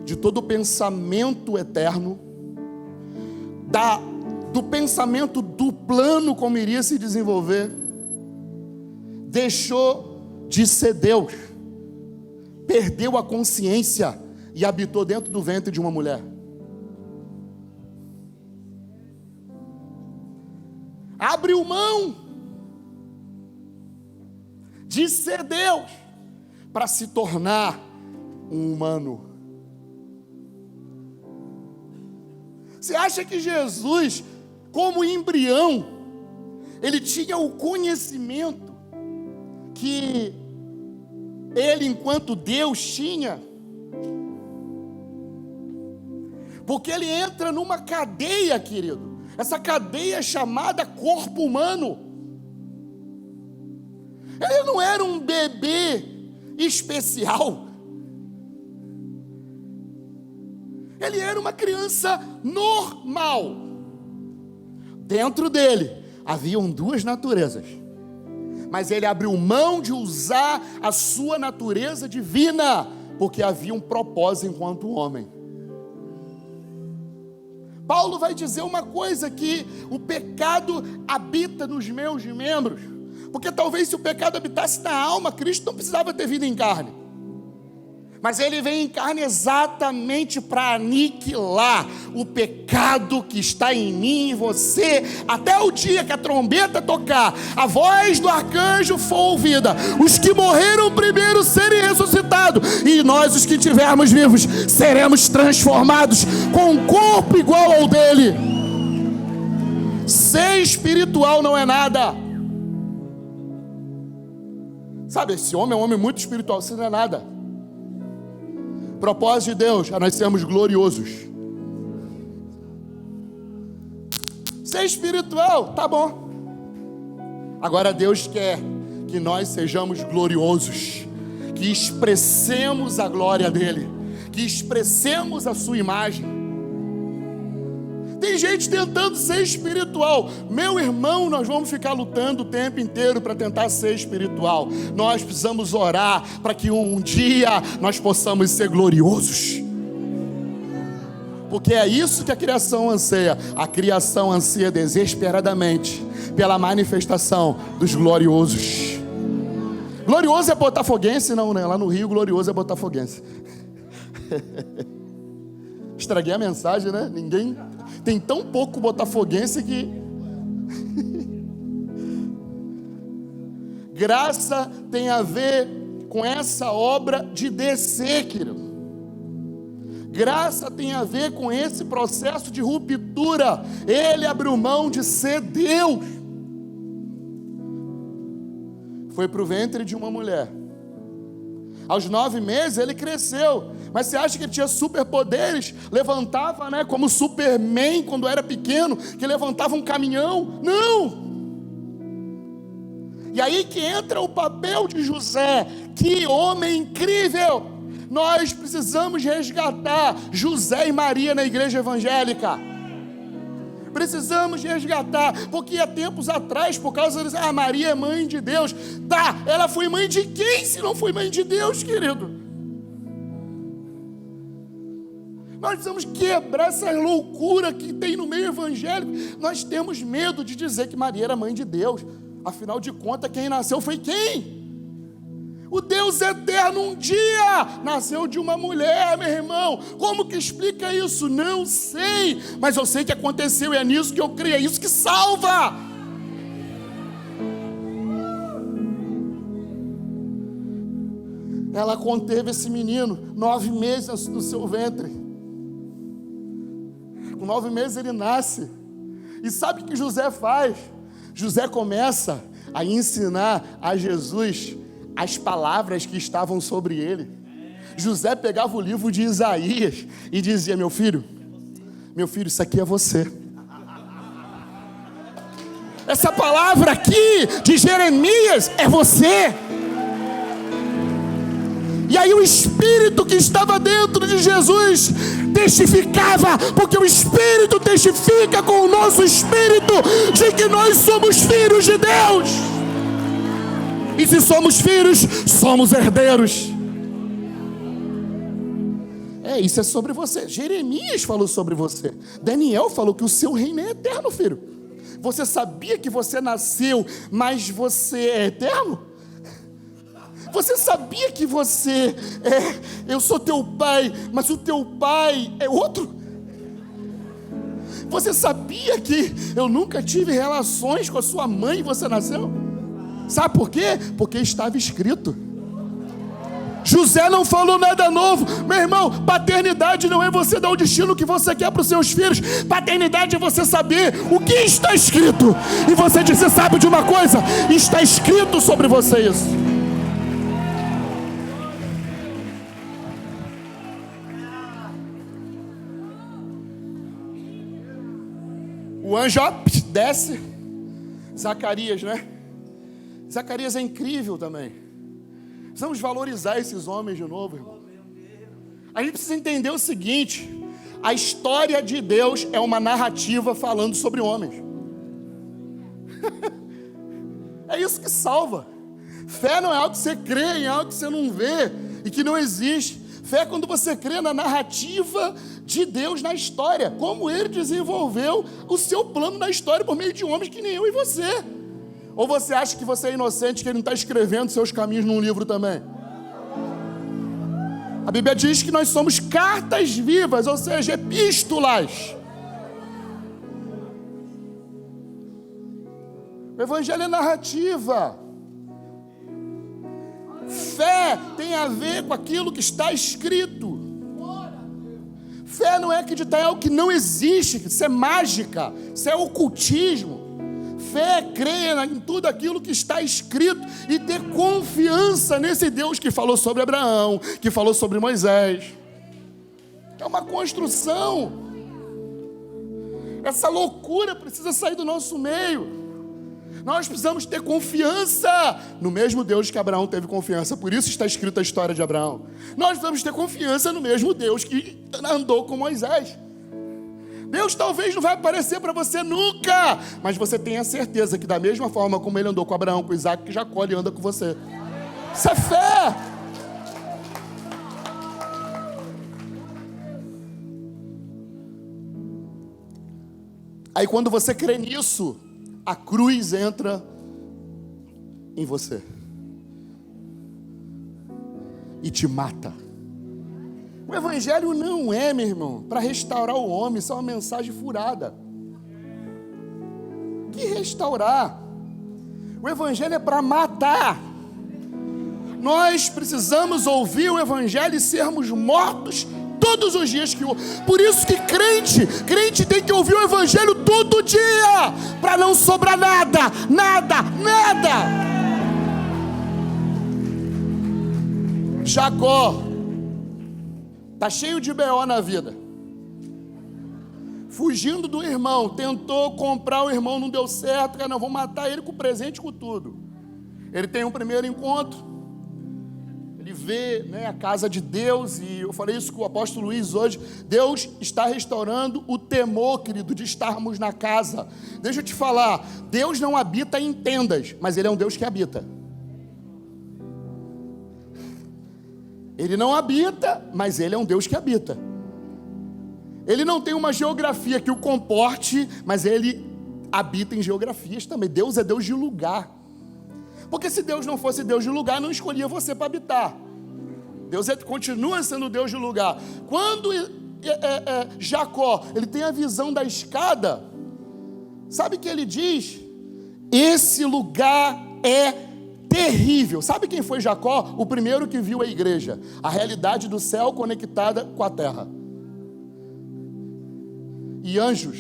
[SPEAKER 1] de todo o pensamento eterno, do pensamento do plano como iria se desenvolver, deixou de ser Deus, perdeu a consciência e habitou dentro do ventre de uma mulher. Abriu mão de ser Deus para se tornar um humano. Você acha que Jesus, como embrião, ele tinha o conhecimento que ele, enquanto Deus, tinha? Porque ele entra numa cadeia, querido. Essa cadeia é chamada corpo humano. Ele não era um bebê especial. Ele era uma criança normal. Dentro dele haviam duas naturezas, mas ele abriu mão de usar a sua natureza divina, porque havia um propósito enquanto homem. Paulo vai dizer uma coisa, que o pecado habita nos meus membros, porque talvez se o pecado habitasse na alma, Cristo não precisava ter vindo em carne. Mas ele vem em carne exatamente para aniquilar o pecado que está em mim e em você, até o dia que a trombeta tocar, a voz do arcanjo for ouvida, os que morreram primeiro serem ressuscitados, e nós, os que estivermos vivos, seremos transformados com um corpo igual ao dele. Ser espiritual não é nada. Sabe, esse homem é um homem muito espiritual, isso não é nada. Propósito de Deus é nós sermos gloriosos. Ser espiritual, tá bom. Agora Deus quer que nós sejamos gloriosos, que expressemos a glória dele, que expressemos a sua imagem. Tem gente tentando ser espiritual. Meu irmão, nós vamos ficar lutando o tempo inteiro para tentar ser espiritual. Nós precisamos orar para que um dia nós possamos ser gloriosos. Porque é isso que a criação anseia. A criação anseia desesperadamente pela manifestação dos gloriosos. Glorioso é botafoguense? Não, né? Lá no Rio, glorioso é botafoguense. Estraguei a mensagem, né? Ninguém... Tem tão pouco botafoguense que... Graça tem a ver com essa obra de descer, querido. Graça tem a ver com esse processo de ruptura. Ele abriu mão de ser Deus. Foi para o ventre de uma mulher. Aos 9 meses ele cresceu. Mas você acha que ele tinha superpoderes? Levantava, né, como Superman quando era pequeno, que levantava um caminhão? Não! E aí que entra o papel de José. Que homem incrível! Nós precisamos resgatar José e Maria na igreja evangélica. Precisamos resgatar, porque há tempos atrás, por causa disso, Maria é mãe de Deus. Tá, ela foi mãe de quem se não foi mãe de Deus, querido? Nós precisamos quebrar essa loucura que tem no meio evangélico. Nós temos medo de dizer que Maria era mãe de Deus. Afinal de contas, quem nasceu foi quem? O Deus eterno um dia nasceu de uma mulher, meu irmão. Como que explica isso? Não sei, mas eu sei que aconteceu e é nisso que eu creio, é isso que salva. ela conteve esse menino 9 meses no seu ventre. Com 9 meses ele nasce. E sabe o que José faz? José começa a ensinar a Jesus as palavras que estavam sobre ele. José pegava o livro de Isaías e dizia: meu filho, isso aqui é você. Essa palavra aqui de Jeremias é você. E aí o Espírito que estava dentro de Jesus testificava, porque o Espírito testifica com o nosso Espírito de que nós somos filhos de Deus. E se somos filhos, somos herdeiros. Isso é sobre você. Jeremias falou sobre você. Daniel falou que o seu reino é eterno, filho. Você sabia que você nasceu, mas você é eterno? Você sabia que você eu sou teu pai, mas o teu pai é outro? Você sabia que eu nunca tive relações com a sua mãe e você nasceu? Sabe por quê? Porque estava escrito. José não falou nada novo. Meu irmão, paternidade não é você dar o destino que você quer para os seus filhos. Paternidade é você saber o que está escrito. E você diz: você sabe de uma coisa? Está escrito sobre você isso. O anjo desce. Zacarias, né? Zacarias é incrível também. Precisamos valorizar esses homens de novo, irmão. A gente precisa entender o seguinte: a história de Deus é uma narrativa falando sobre homens. É isso que salva. Fé não é algo que você crê, em algo que você não vê e que não existe. Fé é quando você crê na narrativa de Deus na história, como Ele desenvolveu o seu plano na história por meio de homens que nem eu e você. Ou você acha que você é inocente, que Ele não está escrevendo seus caminhos num livro também? A Bíblia diz que nós somos cartas vivas, ou seja, epístolas. O Evangelho é narrativa. Fé tem a ver com aquilo que está escrito. Fé não é acreditar em algo que não existe, isso é mágica, isso é ocultismo. Fé é crer em tudo aquilo que está escrito e ter confiança nesse Deus que falou sobre Abraão, que falou sobre Moisés. É uma construção. Essa loucura precisa sair do nosso meio. Nós precisamos ter confiança no mesmo Deus que Abraão teve confiança. Por isso está escrita a história de Abraão. Nós precisamos ter confiança no mesmo Deus que andou com Moisés. Deus talvez não vai aparecer para você nunca, mas você tenha certeza que da mesma forma como Ele andou com Abraão, com Isaac, que Jacó, Ele anda com você. Isso é fé. Aí quando você crê nisso, a cruz entra em você e te mata. O Evangelho não é, meu irmão, para restaurar o homem. Isso é uma mensagem furada. Que restaurar? O Evangelho é para matar. Nós precisamos ouvir o Evangelho e sermos mortos todos os dias. Por isso que crente tem que ouvir o Evangelho todo dia, para não sobrar nada. Jacó está cheio de B.O. na vida, fugindo do irmão, tentou comprar o irmão, não deu certo, cara, não, vou matar ele com presente, com tudo. Ele tem um primeiro encontro, ele vê, né, a casa de Deus, e eu falei isso com o apóstolo Luiz hoje. Deus está restaurando o temor, querido, de estarmos na casa. Deixa eu te falar, Deus não habita em tendas, mas Ele é um Deus que habita. Ele não habita, mas Ele é um Deus que habita. Ele não tem uma geografia que o comporte, mas Ele habita em geografias também. Deus é Deus de lugar. Porque se Deus não fosse Deus de lugar, não escolhia você para habitar. Deus continua sendo Deus de lugar. Quando Jacó, ele tem a visão da escada, sabe o que ele diz? Esse lugar é terrível. Sabe quem foi Jacó? O primeiro que viu a igreja, a realidade do céu conectada com a terra, e anjos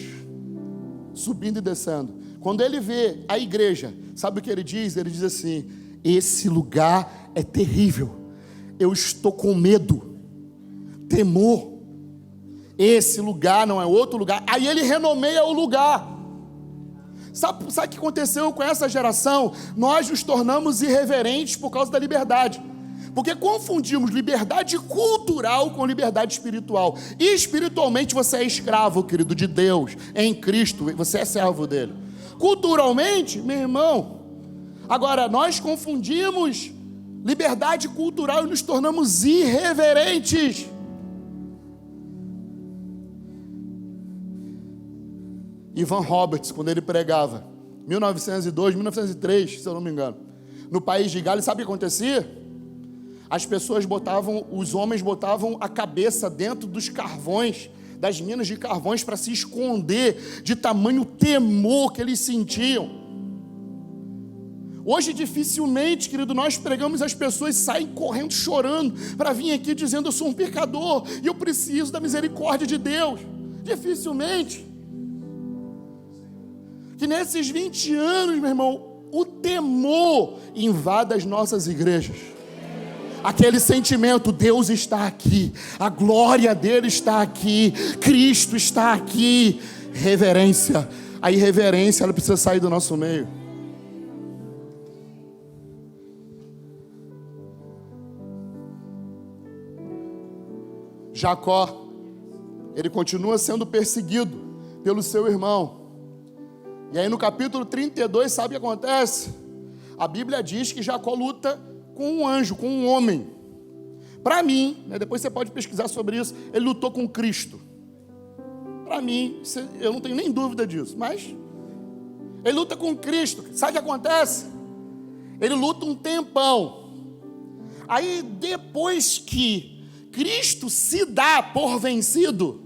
[SPEAKER 1] subindo e descendo. Quando ele vê a igreja, sabe o que ele diz? Ele diz assim: esse lugar é terrível, eu estou com medo, temor. Esse lugar não é outro lugar. Aí ele renomeia o lugar. Sabe o que aconteceu com essa geração? Nós nos tornamos irreverentes por causa da liberdade, porque confundimos liberdade cultural com liberdade espiritual. E espiritualmente você é escravo, querido, de Deus, em Cristo, você é servo dele. Culturalmente, meu irmão, agora nós confundimos liberdade cultural e nos tornamos irreverentes. Ivan Roberts, quando ele pregava, 1902, 1903, se eu não me engano, no país de Gales, sabe o que acontecia? As pessoas os homens botavam a cabeça dentro dos carvões, das minas de carvões, para se esconder de tamanho temor que eles sentiam. Hoje, dificilmente, querido, nós pregamos, as pessoas saem correndo, chorando, para vir aqui dizendo: eu sou um pecador e eu preciso da misericórdia de Deus. Dificilmente. Que nesses 20 anos, meu irmão, o temor invada as nossas igrejas. Aquele sentimento: Deus está aqui, a glória dele está aqui, Cristo está aqui. Reverência. A irreverência, ela precisa sair do nosso meio. Jacó, ele continua sendo perseguido pelo seu irmão. E aí no capítulo 32, sabe o que acontece? A Bíblia diz que Jacó luta com um anjo, com um homem. Para mim, depois você pode pesquisar sobre isso, ele lutou com Cristo. Para mim, eu não tenho nem dúvida disso, mas ele luta com Cristo. Sabe o que acontece? Ele luta um tempão. Aí depois que Cristo se dá por vencido,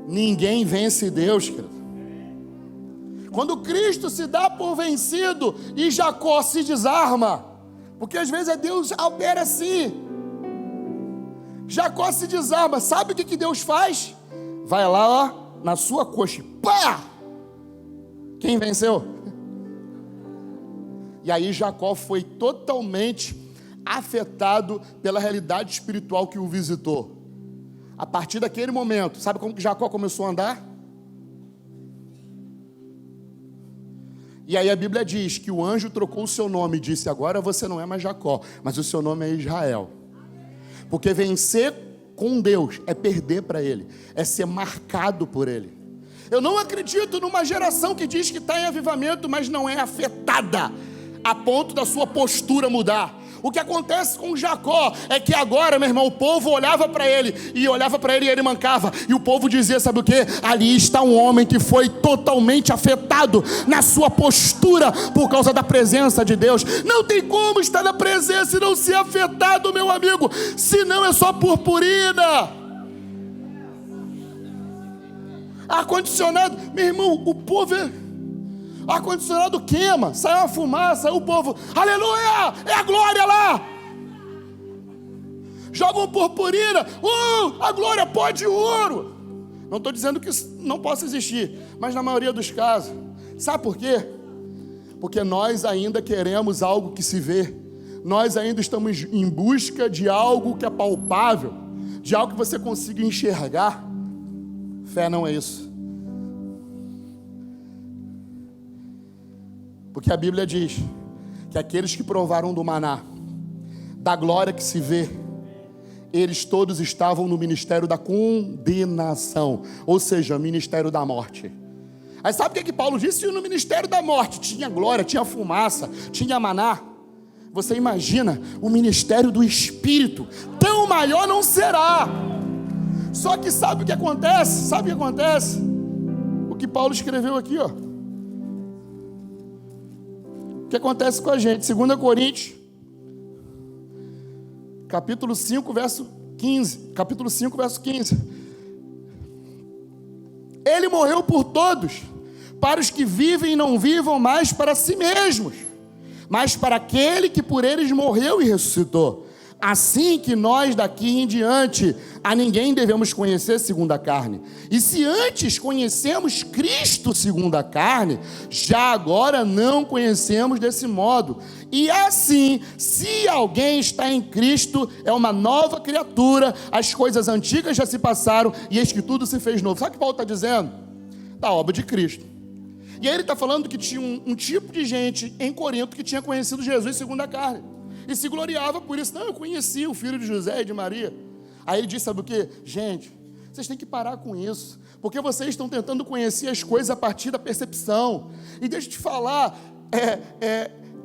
[SPEAKER 1] ninguém vence Deus, querido. Quando Cristo se dá por vencido e Jacó se desarma, porque às vezes Deus opera assim. Jacó se desarma, sabe o que Deus faz? Vai lá, ó, na sua coxa, pá! Quem venceu? E aí Jacó foi totalmente afetado pela realidade espiritual que o visitou. A partir daquele momento, sabe como que Jacó começou a andar? E aí a Bíblia diz que o anjo trocou o seu nome e disse: agora você não é mais Jacó, mas o seu nome é Israel. Porque vencer com Deus é perder para Ele, é ser marcado por Ele. Eu não acredito numa geração que diz que está em avivamento, mas não é afetada a ponto da sua postura mudar. O que acontece com Jacó é que agora, meu irmão, o povo olhava para ele e ele mancava. E o povo dizia: sabe o que? Ali está um homem que foi totalmente afetado na sua postura por causa da presença de Deus. Não tem como estar na presença e não ser afetado, meu amigo. Senão é só purpurina. Ar-condicionado, meu irmão, o povo ar-condicionado queima, sai uma fumaça, o povo, aleluia, é a glória lá. Jogam purpurina, a glória pó de ouro. Não estou dizendo que isso não possa existir, mas na maioria dos casos, sabe por quê? Porque nós ainda queremos algo que se vê, nós ainda estamos em busca de algo que é palpável, de algo que você consiga enxergar. Fé não é isso. Porque a Bíblia diz que aqueles que provaram do maná, da glória que se vê, eles todos estavam no ministério da condenação, ou seja, ministério da morte. Aí sabe o que Paulo disse? No ministério da morte tinha glória, tinha fumaça, tinha maná. Você imagina o ministério do Espírito, tão maior não será. Só que sabe o que acontece? Sabe o que acontece? O que Paulo escreveu aqui, ó. O que acontece com a gente? 2 Coríntios, capítulo 5, verso 15. Capítulo 5, verso 15. Ele morreu por todos, para os que vivem não vivam mais para si mesmos, mas para aquele que por eles morreu e ressuscitou. Assim que nós daqui em diante a ninguém devemos conhecer segundo a carne. E se antes conhecemos Cristo segundo a carne, já agora não conhecemos desse modo. E assim, se alguém está em Cristo, é uma nova criatura, as coisas antigas já se passaram e eis que tudo se fez novo. Sabe o que Paulo está dizendo? Da obra de Cristo. E aí ele está falando que tinha um tipo de gente em Corinto que tinha conhecido Jesus segundo a carne. E se gloriava por isso. Não, eu conheci o filho de José e de Maria. Aí ele disse, sabe o quê? Gente, vocês têm que parar com isso, porque vocês estão tentando conhecer as coisas a partir da percepção. E deixa eu te falar,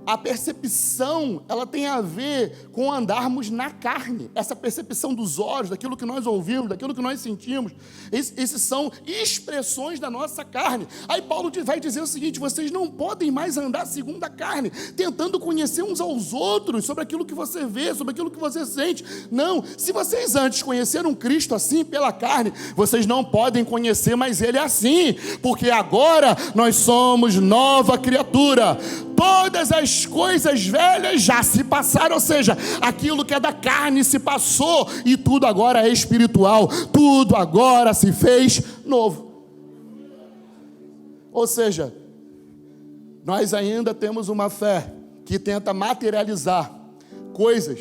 [SPEAKER 1] a percepção, ela tem a ver com andarmos na carne. Essa percepção dos olhos, daquilo que nós ouvimos, daquilo que nós sentimos, esses são expressões da nossa carne. Aí Paulo vai dizer o seguinte, vocês não podem mais andar segundo a carne, tentando conhecer uns aos outros, sobre aquilo que você vê, sobre aquilo que você sente. Não, se vocês antes conheceram Cristo assim, pela carne, vocês não podem conhecer mais Ele assim, porque agora nós somos nova criatura. Todas as coisas velhas já se passaram, ou seja, aquilo que é da carne se passou e tudo agora é espiritual, tudo agora se fez novo. Ou seja, nós ainda temos uma fé que tenta materializar coisas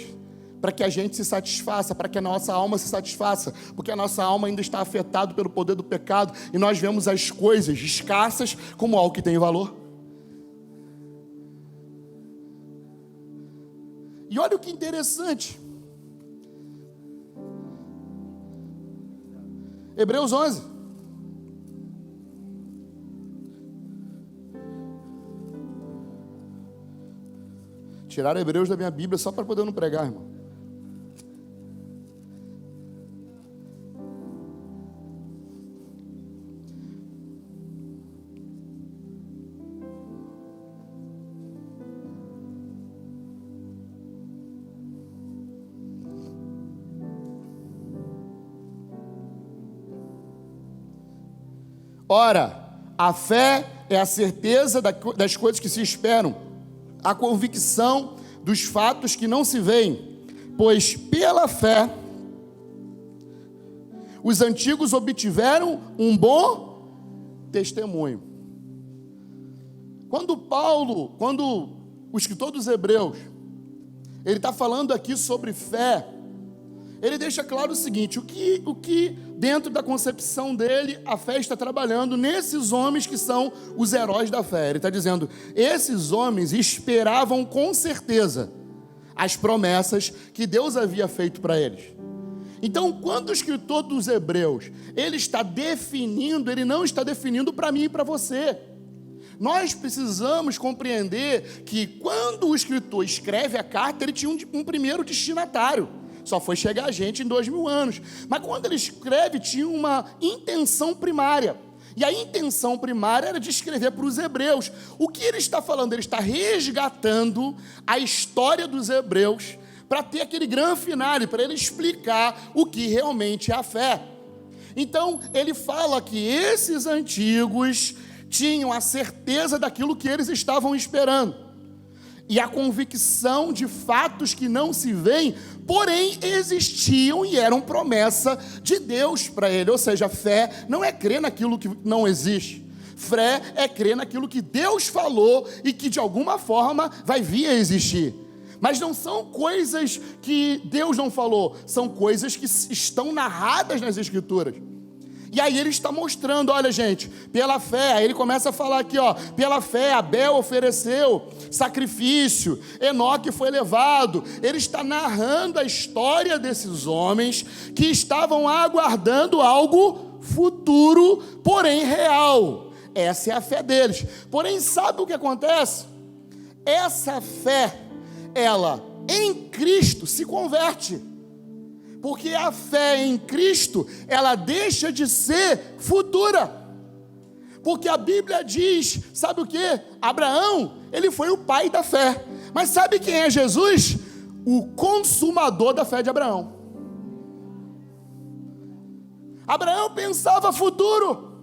[SPEAKER 1] para que a gente se satisfaça, para que a nossa alma se satisfaça, porque a nossa alma ainda está afetada pelo poder do pecado e nós vemos as coisas escassas como algo que tem valor. E olha o que interessante. Hebreus 11. Tiraram Hebreus da minha Bíblia só para poder não pregar, irmão. Ora, a fé é a certeza das coisas que se esperam, a convicção dos fatos que não se veem, pois pela fé os antigos obtiveram um bom testemunho. Quando o escritor dos Hebreus, ele está falando aqui sobre fé, ele deixa claro o seguinte, o que dentro da concepção dele, a fé está trabalhando nesses homens que são os heróis da fé. Ele está dizendo, esses homens esperavam com certeza as promessas que Deus havia feito para eles. Então, quando o escritor dos Hebreus, ele não está definindo para mim e para você. Nós precisamos compreender que quando o escritor escreve a carta, ele tinha um primeiro destinatário. Só foi chegar a gente em 2000 anos. Mas quando ele escreve, tinha uma intenção primária. E a intenção primária era de escrever para os hebreus. O que ele está falando? Ele está resgatando a história dos hebreus para ter aquele grande finale, para ele explicar o que realmente é a fé. Então, ele fala que esses antigos tinham a certeza daquilo que eles estavam esperando. E a convicção de fatos que não se veem, porém existiam e eram promessa de Deus para ele. Ou seja, fé não é crer naquilo que não existe. Fé é crer naquilo que Deus falou e que de alguma forma vai vir a existir. Mas não são coisas que Deus não falou, são coisas que estão narradas nas Escrituras. E aí ele está mostrando, olha gente, pela fé, aí ele começa a falar aqui, pela fé Abel ofereceu sacrifício, Enoque foi levado. Ele está narrando a história desses homens que estavam aguardando algo futuro, porém real. Essa é a fé deles. Porém, sabe o que acontece? Essa fé, ela em Cristo se converte. Porque a fé em Cristo, ela deixa de ser futura. Porque a Bíblia diz, sabe o que? Abraão, ele foi o pai da fé. Mas sabe quem é Jesus? O consumador da fé de Abraão. Abraão pensava futuro.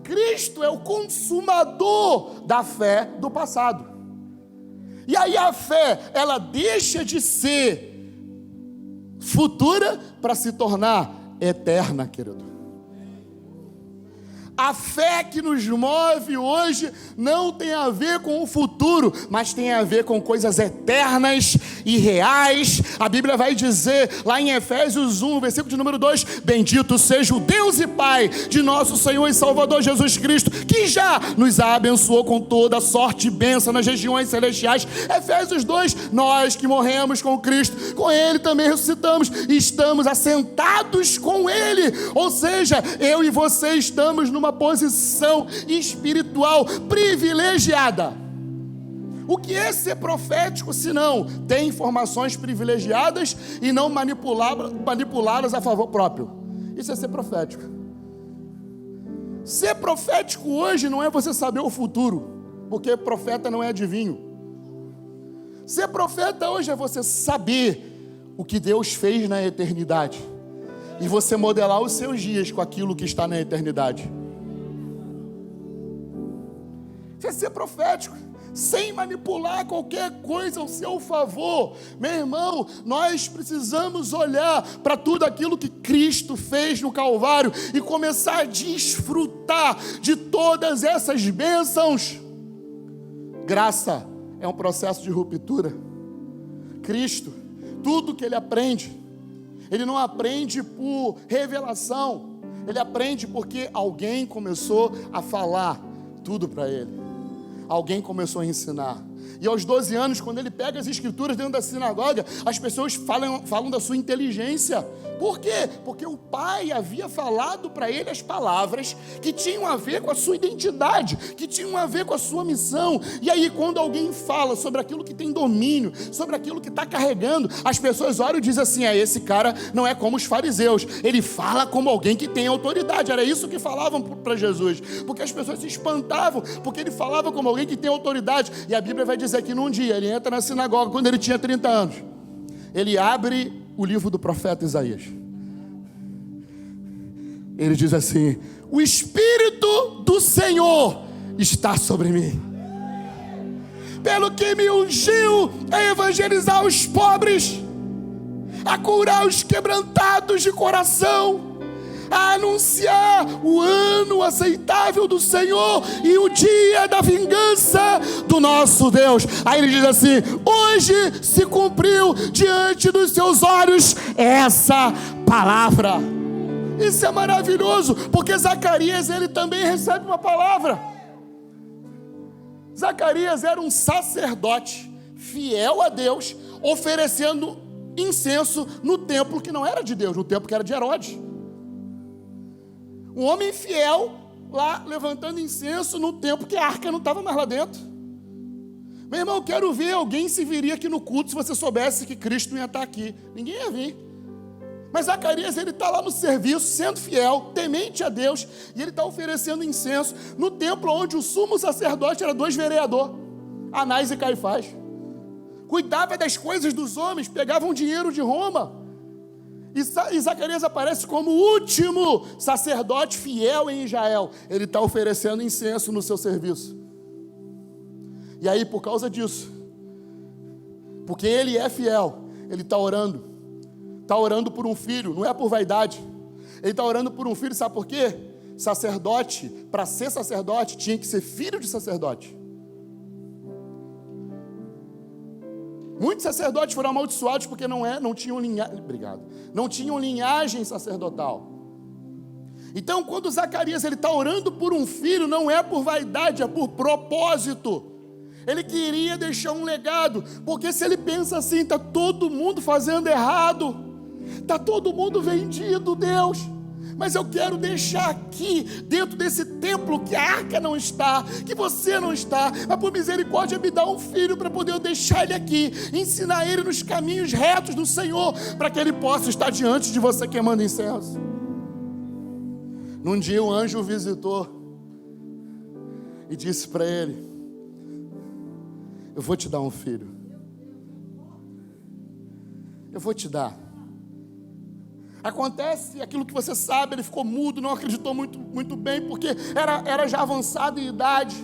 [SPEAKER 1] Cristo é o consumador da fé do passado. E aí a fé, ela deixa de ser futura para se tornar eterna, querido. A fé que nos move hoje não tem a ver com o futuro, mas tem a ver com coisas eternas e reais. A Bíblia vai dizer lá em Efésios 1, versículo de número 2: bendito seja o Deus e Pai de nosso Senhor e Salvador Jesus Cristo, que já nos abençoou com toda sorte de bênção nas regiões celestiais. Efésios 2, nós que morremos com Cristo, com Ele também ressuscitamos e estamos assentados com Ele. Ou seja, eu e você estamos numa posição espiritual privilegiada. O que é ser profético se não ter informações privilegiadas e não manipulá-las a favor próprio? Isso é ser profético. Ser profético hoje não é você saber o futuro, porque profeta não é adivinho. Ser profeta hoje é você saber o que Deus fez na eternidade e você modelar os seus dias com aquilo que está na eternidade. Isso é ser profético, sem manipular qualquer coisa ao seu favor. Meu irmão, nós precisamos olhar para tudo aquilo que Cristo fez no Calvário e começar a desfrutar de todas essas bênçãos. Graça é um processo de ruptura. Cristo, tudo que Ele aprende, Ele não aprende por revelação, Ele aprende porque alguém começou a falar tudo para Ele. Alguém começou a ensinar. E aos 12 anos, quando ele pega as escrituras dentro da sinagoga, as pessoas falam da sua inteligência. Por quê? Porque o pai havia falado para ele as palavras que tinham a ver com a sua identidade, que tinham a ver com a sua missão. E aí, quando alguém fala sobre aquilo que tem domínio, sobre aquilo que está carregando, as pessoas olham e dizem assim: esse cara não é como os fariseus, ele fala como alguém que tem autoridade. Era isso que falavam para Jesus, porque as pessoas se espantavam, porque ele falava como alguém que tem autoridade. E a Bíblia vai dizer que num dia ele entra na sinagoga, quando ele tinha 30 anos, ele abre o livro do profeta Isaías. Ele diz assim: o Espírito do Senhor está sobre mim, pelo que me ungiu a evangelizar os pobres, a curar os quebrantados de coração, a anunciar o ano aceitável do Senhor e o dia da vingança do nosso Deus. Aí ele diz assim: hoje se cumpriu diante dos seus olhos essa palavra. Isso é maravilhoso, porque Zacarias, ele também recebe uma palavra. Zacarias era um sacerdote fiel a Deus, oferecendo incenso no templo que não era de Deus, no templo que era de Herodes. Um homem fiel lá levantando incenso no templo que a arca não estava mais lá dentro. Meu irmão, eu quero ver alguém se viria aqui no culto se você soubesse que Cristo não ia estar aqui. Ninguém ia vir. Mas Zacarias, ele está lá no serviço, sendo fiel, temente a Deus, e ele está oferecendo incenso no templo onde o sumo sacerdote era 2 vereadores, Anás e Caifás. Cuidava das coisas dos homens, pegavam dinheiro de Roma. E Zacarias aparece como o último sacerdote fiel em Israel. Ele está oferecendo incenso no seu serviço. E aí, por causa disso, porque ele é fiel, ele está orando. Está orando por um filho, não é por vaidade. Ele está orando por um filho, sabe por quê? Sacerdote, para ser sacerdote, tinha que ser filho de sacerdote. Muitos sacerdotes foram amaldiçoados porque não tinham linhagem. Obrigado. Não tinham linhagem sacerdotal. Então, quando Zacarias está orando por um filho, não é por vaidade, é por propósito. Ele queria deixar um legado, porque se ele pensa assim, está todo mundo fazendo errado, está todo mundo vendido, Deus. Mas eu quero deixar aqui, dentro desse templo, que a arca não está, que você não está, mas por misericórdia me dá um filho para poder eu deixar ele aqui, ensinar ele nos caminhos retos do Senhor, para que ele possa estar diante de você queimando incenso. Num dia um anjo o visitou e disse para ele: eu vou te dar um filho. Eu vou te dar. Acontece aquilo que você sabe, ele ficou mudo, não acreditou muito bem, porque era já avançado em idade.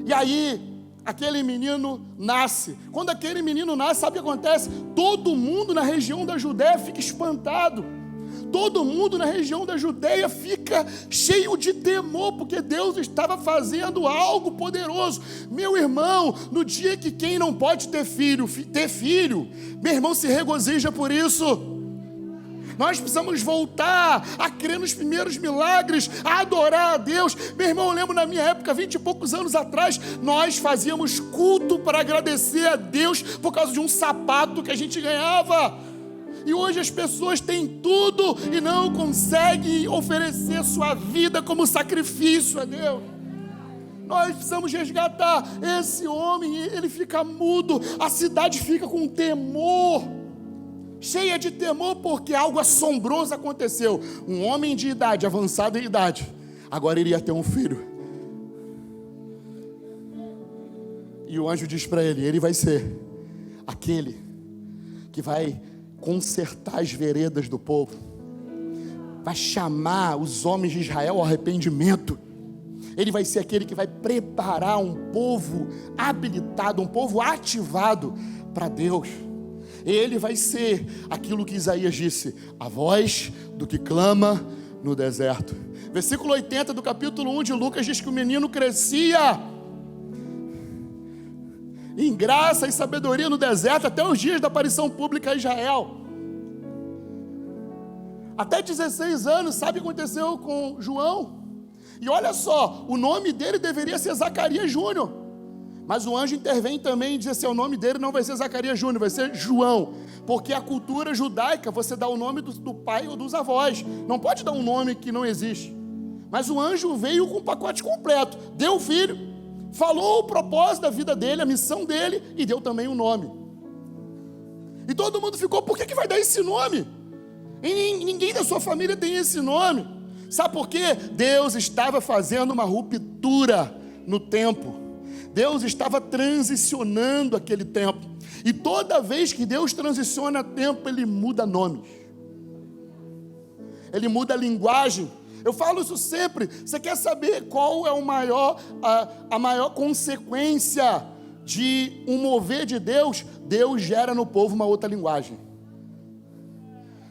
[SPEAKER 1] E aí, aquele menino nasce. Quando aquele menino nasce, sabe o que acontece? Todo mundo na região da Judéia fica espantado. Todo mundo na região da Judéia fica cheio de temor, porque Deus estava fazendo algo poderoso. Meu irmão, no dia que quem não pode ter filho, meu irmão se regozija por isso. Nós precisamos voltar a crer nos primeiros milagres, a adorar a Deus. Meu irmão, eu lembro na minha época, 20 e poucos anos atrás, nós fazíamos culto para agradecer a Deus por causa de um sapato que a gente ganhava. E hoje as pessoas têm tudo e não conseguem oferecer sua vida como sacrifício a Deus. Nós precisamos resgatar esse homem, ele fica mudo, a cidade fica com temor, cheia de temor, porque algo assombroso aconteceu. Um homem de idade, avançada em idade, agora iria ter um filho. E o anjo diz para ele: ele vai ser aquele que vai consertar as veredas do povo, vai chamar os homens de Israel ao arrependimento. Ele vai ser aquele que vai preparar um povo habilitado, um povo ativado para Deus. Ele vai ser aquilo que Isaías disse: a voz do que clama no deserto. Versículo 80 do capítulo 1 de Lucas diz que o menino crescia em graça e sabedoria no deserto até os dias da aparição pública a Israel. Até 16 anos, sabe o que aconteceu com João? E olha só, o nome dele deveria ser Zacarias Júnior, mas o anjo intervém também e diz assim: o nome dele não vai ser Zacarias Júnior, vai ser João, porque a cultura judaica, você dá o nome do pai ou dos avós, não pode dar um nome que não existe. Mas o anjo veio com o pacote completo, deu o filho, falou o propósito da vida dele, a missão dele, e deu também o nome. E todo mundo ficou: por que vai dar esse nome? E ninguém da sua família tem esse nome. Sabe por quê? Deus estava fazendo uma ruptura no tempo. Deus estava transicionando aquele tempo. E toda vez que Deus transiciona tempo, Ele muda nomes, Ele muda a linguagem. Eu falo isso sempre. Você quer saber qual é a maior consequência de um mover de Deus? Deus gera no povo uma outra linguagem.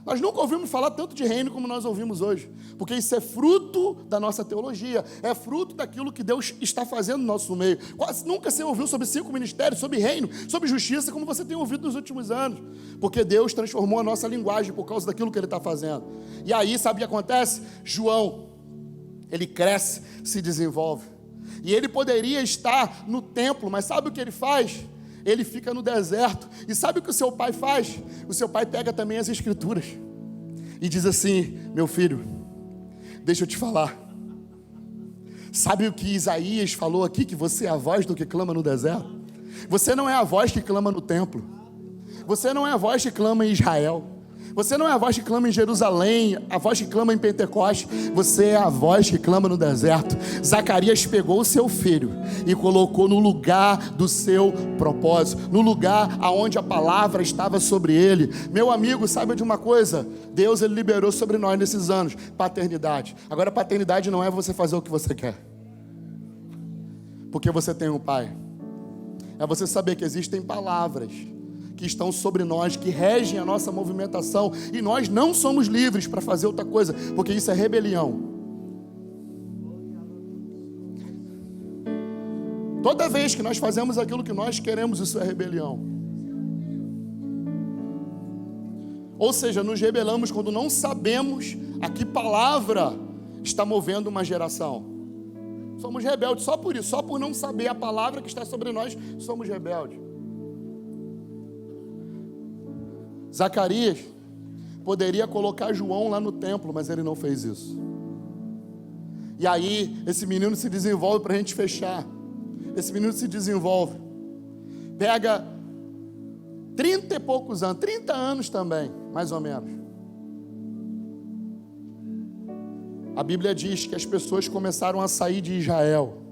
[SPEAKER 1] Nós nunca ouvimos falar tanto de reino como nós ouvimos hoje, porque isso é fruto da nossa teologia, é fruto daquilo que Deus está fazendo no nosso meio. Quase nunca você ouviu sobre 5 ministérios, sobre reino, sobre justiça, como você tem ouvido nos últimos anos, porque Deus transformou a nossa linguagem por causa daquilo que Ele está fazendo. E aí, sabe o que acontece? João, ele cresce, se desenvolve, e ele poderia estar no templo, mas sabe o que ele faz? Ele fica no deserto. E sabe o que o seu pai faz? O seu pai pega também as escrituras e diz assim: meu filho, deixa eu te falar. Sabe o que Isaías falou aqui? Que você é a voz do que clama no deserto. Você não é a voz que clama no templo. Você não é a voz que clama em Israel. Você não é a voz que clama em Jerusalém, a voz que clama em Pentecostes. Você é a voz que clama no deserto. Zacarias pegou o seu filho e colocou no lugar do seu propósito, no lugar aonde a palavra estava sobre ele. Meu amigo, saiba de uma coisa: Deus, Ele liberou sobre nós nesses anos paternidade. Agora, paternidade não é você fazer o que você quer, porque você tem um pai. É você saber que existem palavras que estão sobre nós, que regem a nossa movimentação, e nós não somos livres para fazer outra coisa, porque isso é rebelião. Toda vez que nós fazemos aquilo que nós queremos, isso é rebelião. Ou seja, nos rebelamos quando não sabemos a que palavra está movendo uma geração. Somos rebeldes só por isso, só por não saber a palavra que está sobre nós, somos rebeldes. Zacarias poderia colocar João lá no templo, mas ele não fez isso. E aí, esse menino se desenvolve, para a gente fechar. Esse menino se desenvolve, pega 30 e poucos anos, 30 anos também, mais ou menos. A Bíblia diz que as pessoas começaram a sair de Israel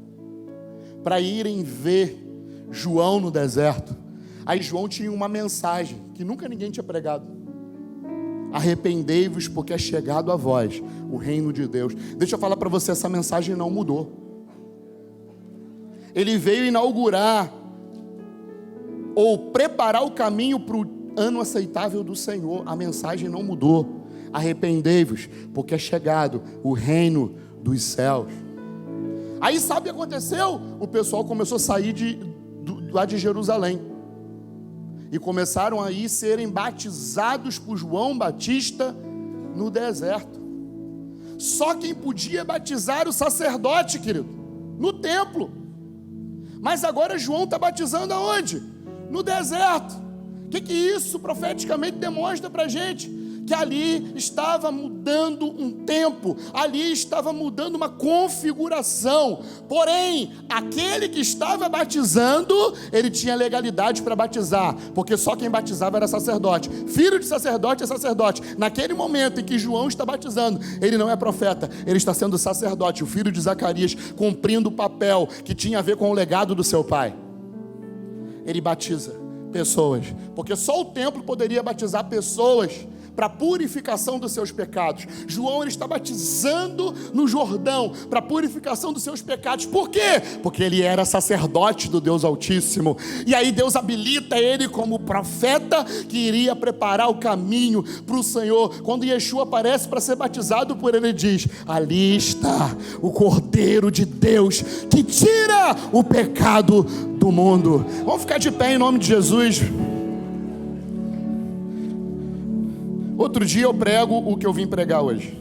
[SPEAKER 1] para irem ver João no deserto. Aí João tinha uma mensagem que nunca ninguém tinha pregado. arrependei-vos, porque é chegado a vós o reino de Deus. Deixa eu falar para você, essa mensagem não mudou. Ele veio inaugurar ou preparar o caminho para o ano aceitável do Senhor. A mensagem não mudou. Arrependei-vos, porque é chegado o reino dos céus. Aí sabe o que aconteceu? O pessoal começou a sair lá de Jerusalém e começaram a serem batizados por João Batista no deserto. Só quem podia batizar o sacerdote, querido, no templo. Mas agora João está batizando aonde? No deserto. O que isso profeticamente demonstra para a gente? Que ali estava mudando um tempo, ali estava mudando uma configuração. Porém, aquele que estava batizando, ele tinha legalidade para batizar, porque só quem batizava era sacerdote. Filho de sacerdote é sacerdote. Naquele momento em que João está batizando, ele não é profeta, ele está sendo sacerdote, o filho de Zacarias, cumprindo o papel que tinha a ver com o legado do seu pai. Ele batiza pessoas, porque só o templo poderia batizar pessoas para purificação dos seus pecados. João, ele está batizando no Jordão para purificação dos seus pecados. Por quê? Porque ele era sacerdote do Deus Altíssimo, e aí Deus habilita ele como profeta que iria preparar o caminho para o Senhor. Quando Yeshua aparece para ser batizado por ele, diz: ali está o Cordeiro de Deus que tira o pecado do mundo. Vamos ficar de pé em nome de Jesus. Outro dia eu prego o que eu vim pregar hoje.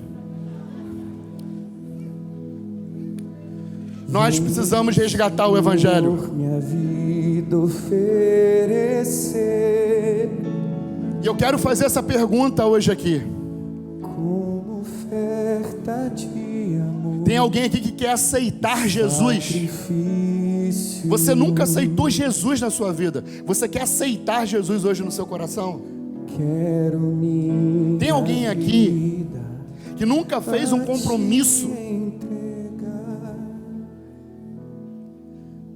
[SPEAKER 1] Nós precisamos resgatar o Evangelho.
[SPEAKER 2] Minha vida oferecer.
[SPEAKER 1] E eu quero fazer essa pergunta hoje aqui.
[SPEAKER 2] Como oferta de amor.
[SPEAKER 1] Tem alguém aqui que quer aceitar Jesus?
[SPEAKER 2] Sacrifício.
[SPEAKER 1] Você nunca aceitou Jesus na sua vida. Você quer aceitar Jesus hoje no seu coração?
[SPEAKER 2] Quero minha
[SPEAKER 1] Tem alguém aqui
[SPEAKER 2] vida
[SPEAKER 1] que nunca fez um compromisso?
[SPEAKER 2] entregar.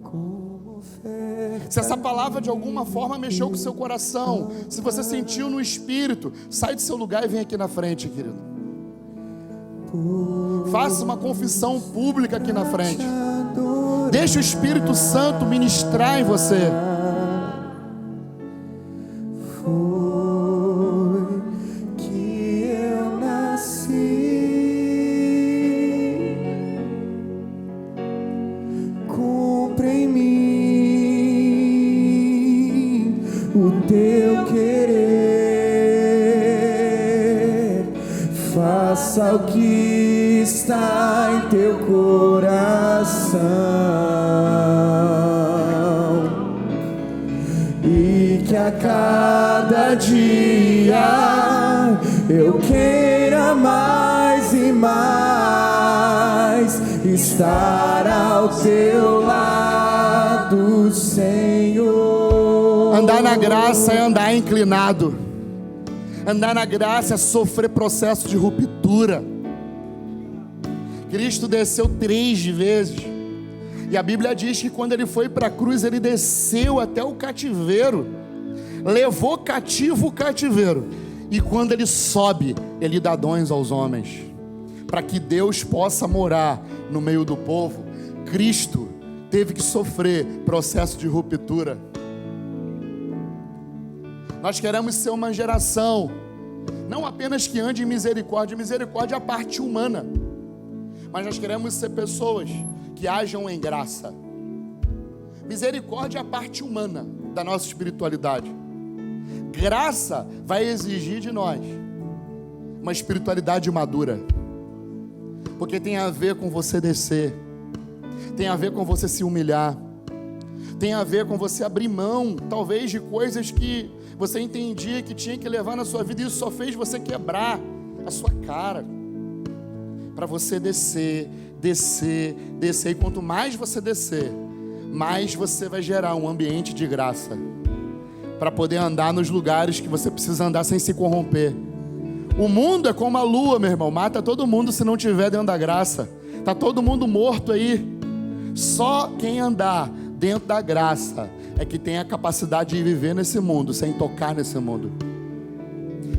[SPEAKER 2] Como oferta.
[SPEAKER 1] Se essa palavra de alguma forma mexeu com o seu coração, se você sentiu no Espírito, sai do seu lugar e vem aqui na frente, querido. Faça uma confissão pública aqui na frente. Deixa o Espírito Santo ministrar em você.
[SPEAKER 2] Foi que eu nasci, cumpre em mim o teu querer, faça o que está em teu coração. E que a cada dia eu queira mais e mais estar ao teu lado, Senhor.
[SPEAKER 1] Andar na graça é andar inclinado. Andar na graça é sofrer processo de ruptura. Cristo desceu 3 vezes. E a Bíblia diz que quando ele foi para a cruz, ele desceu até o cativeiro, levou cativo o cativeiro. E quando ele sobe, ele dá dons aos homens, para que Deus possa morar no meio do povo. Cristo teve que sofrer processo de ruptura. Nós queremos ser uma geração, não apenas que ande em misericórdia. Misericórdia é a parte humana, mas nós queremos ser pessoas que hajam em graça. Misericórdia é a parte humana da nossa espiritualidade. Graça vai exigir de nós uma espiritualidade madura, porque tem a ver com você descer, tem a ver com você se humilhar, tem a ver com você abrir mão, talvez, de coisas que você entendia que tinha que levar na sua vida, e isso só fez você quebrar a sua cara, para você descer, e quanto mais você descer, mais você vai gerar um ambiente de graça, para poder andar nos lugares que você precisa andar sem se corromper. O mundo é como a lua, meu irmão, mata todo mundo se não tiver dentro da graça. Está todo mundo morto aí. Só quem andar dentro da graça é que tem a capacidade de viver nesse mundo, sem tocar nesse mundo.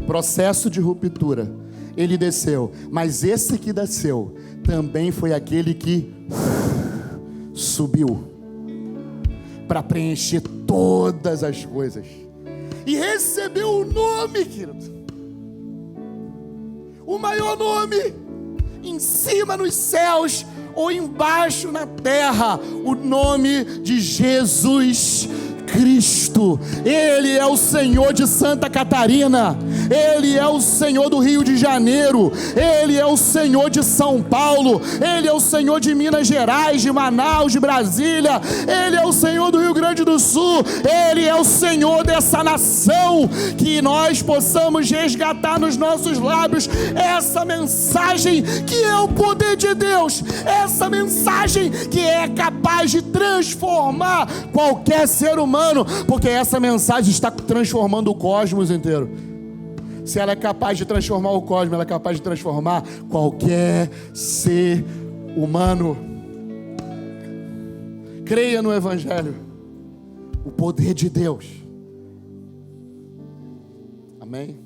[SPEAKER 1] processo de ruptura, ele desceu. Mas esse que desceu também foi aquele que subiu para preencher todas as coisas. E recebeu o nome, querido. O maior nome, em cima nos céus ou embaixo na terra, o nome de Jesus Cristo. Ele é o Senhor de Santa Catarina, Ele é o Senhor do Rio de Janeiro, Ele é o Senhor de São Paulo, Ele é o Senhor de Minas Gerais, de Manaus, de Brasília, Ele é o Senhor do Rio Grande do Sul, Ele é o Senhor dessa nação. Que nós possamos resgatar nos nossos lábios essa mensagem que é o poder de Deus, essa mensagem que é capaz de transformar qualquer ser humano, porque essa mensagem está transformando o cosmos inteiro. Se ela é capaz de transformar o cosmos, ela é capaz de transformar qualquer ser humano. Creia no Evangelho, o poder de Deus. Amém?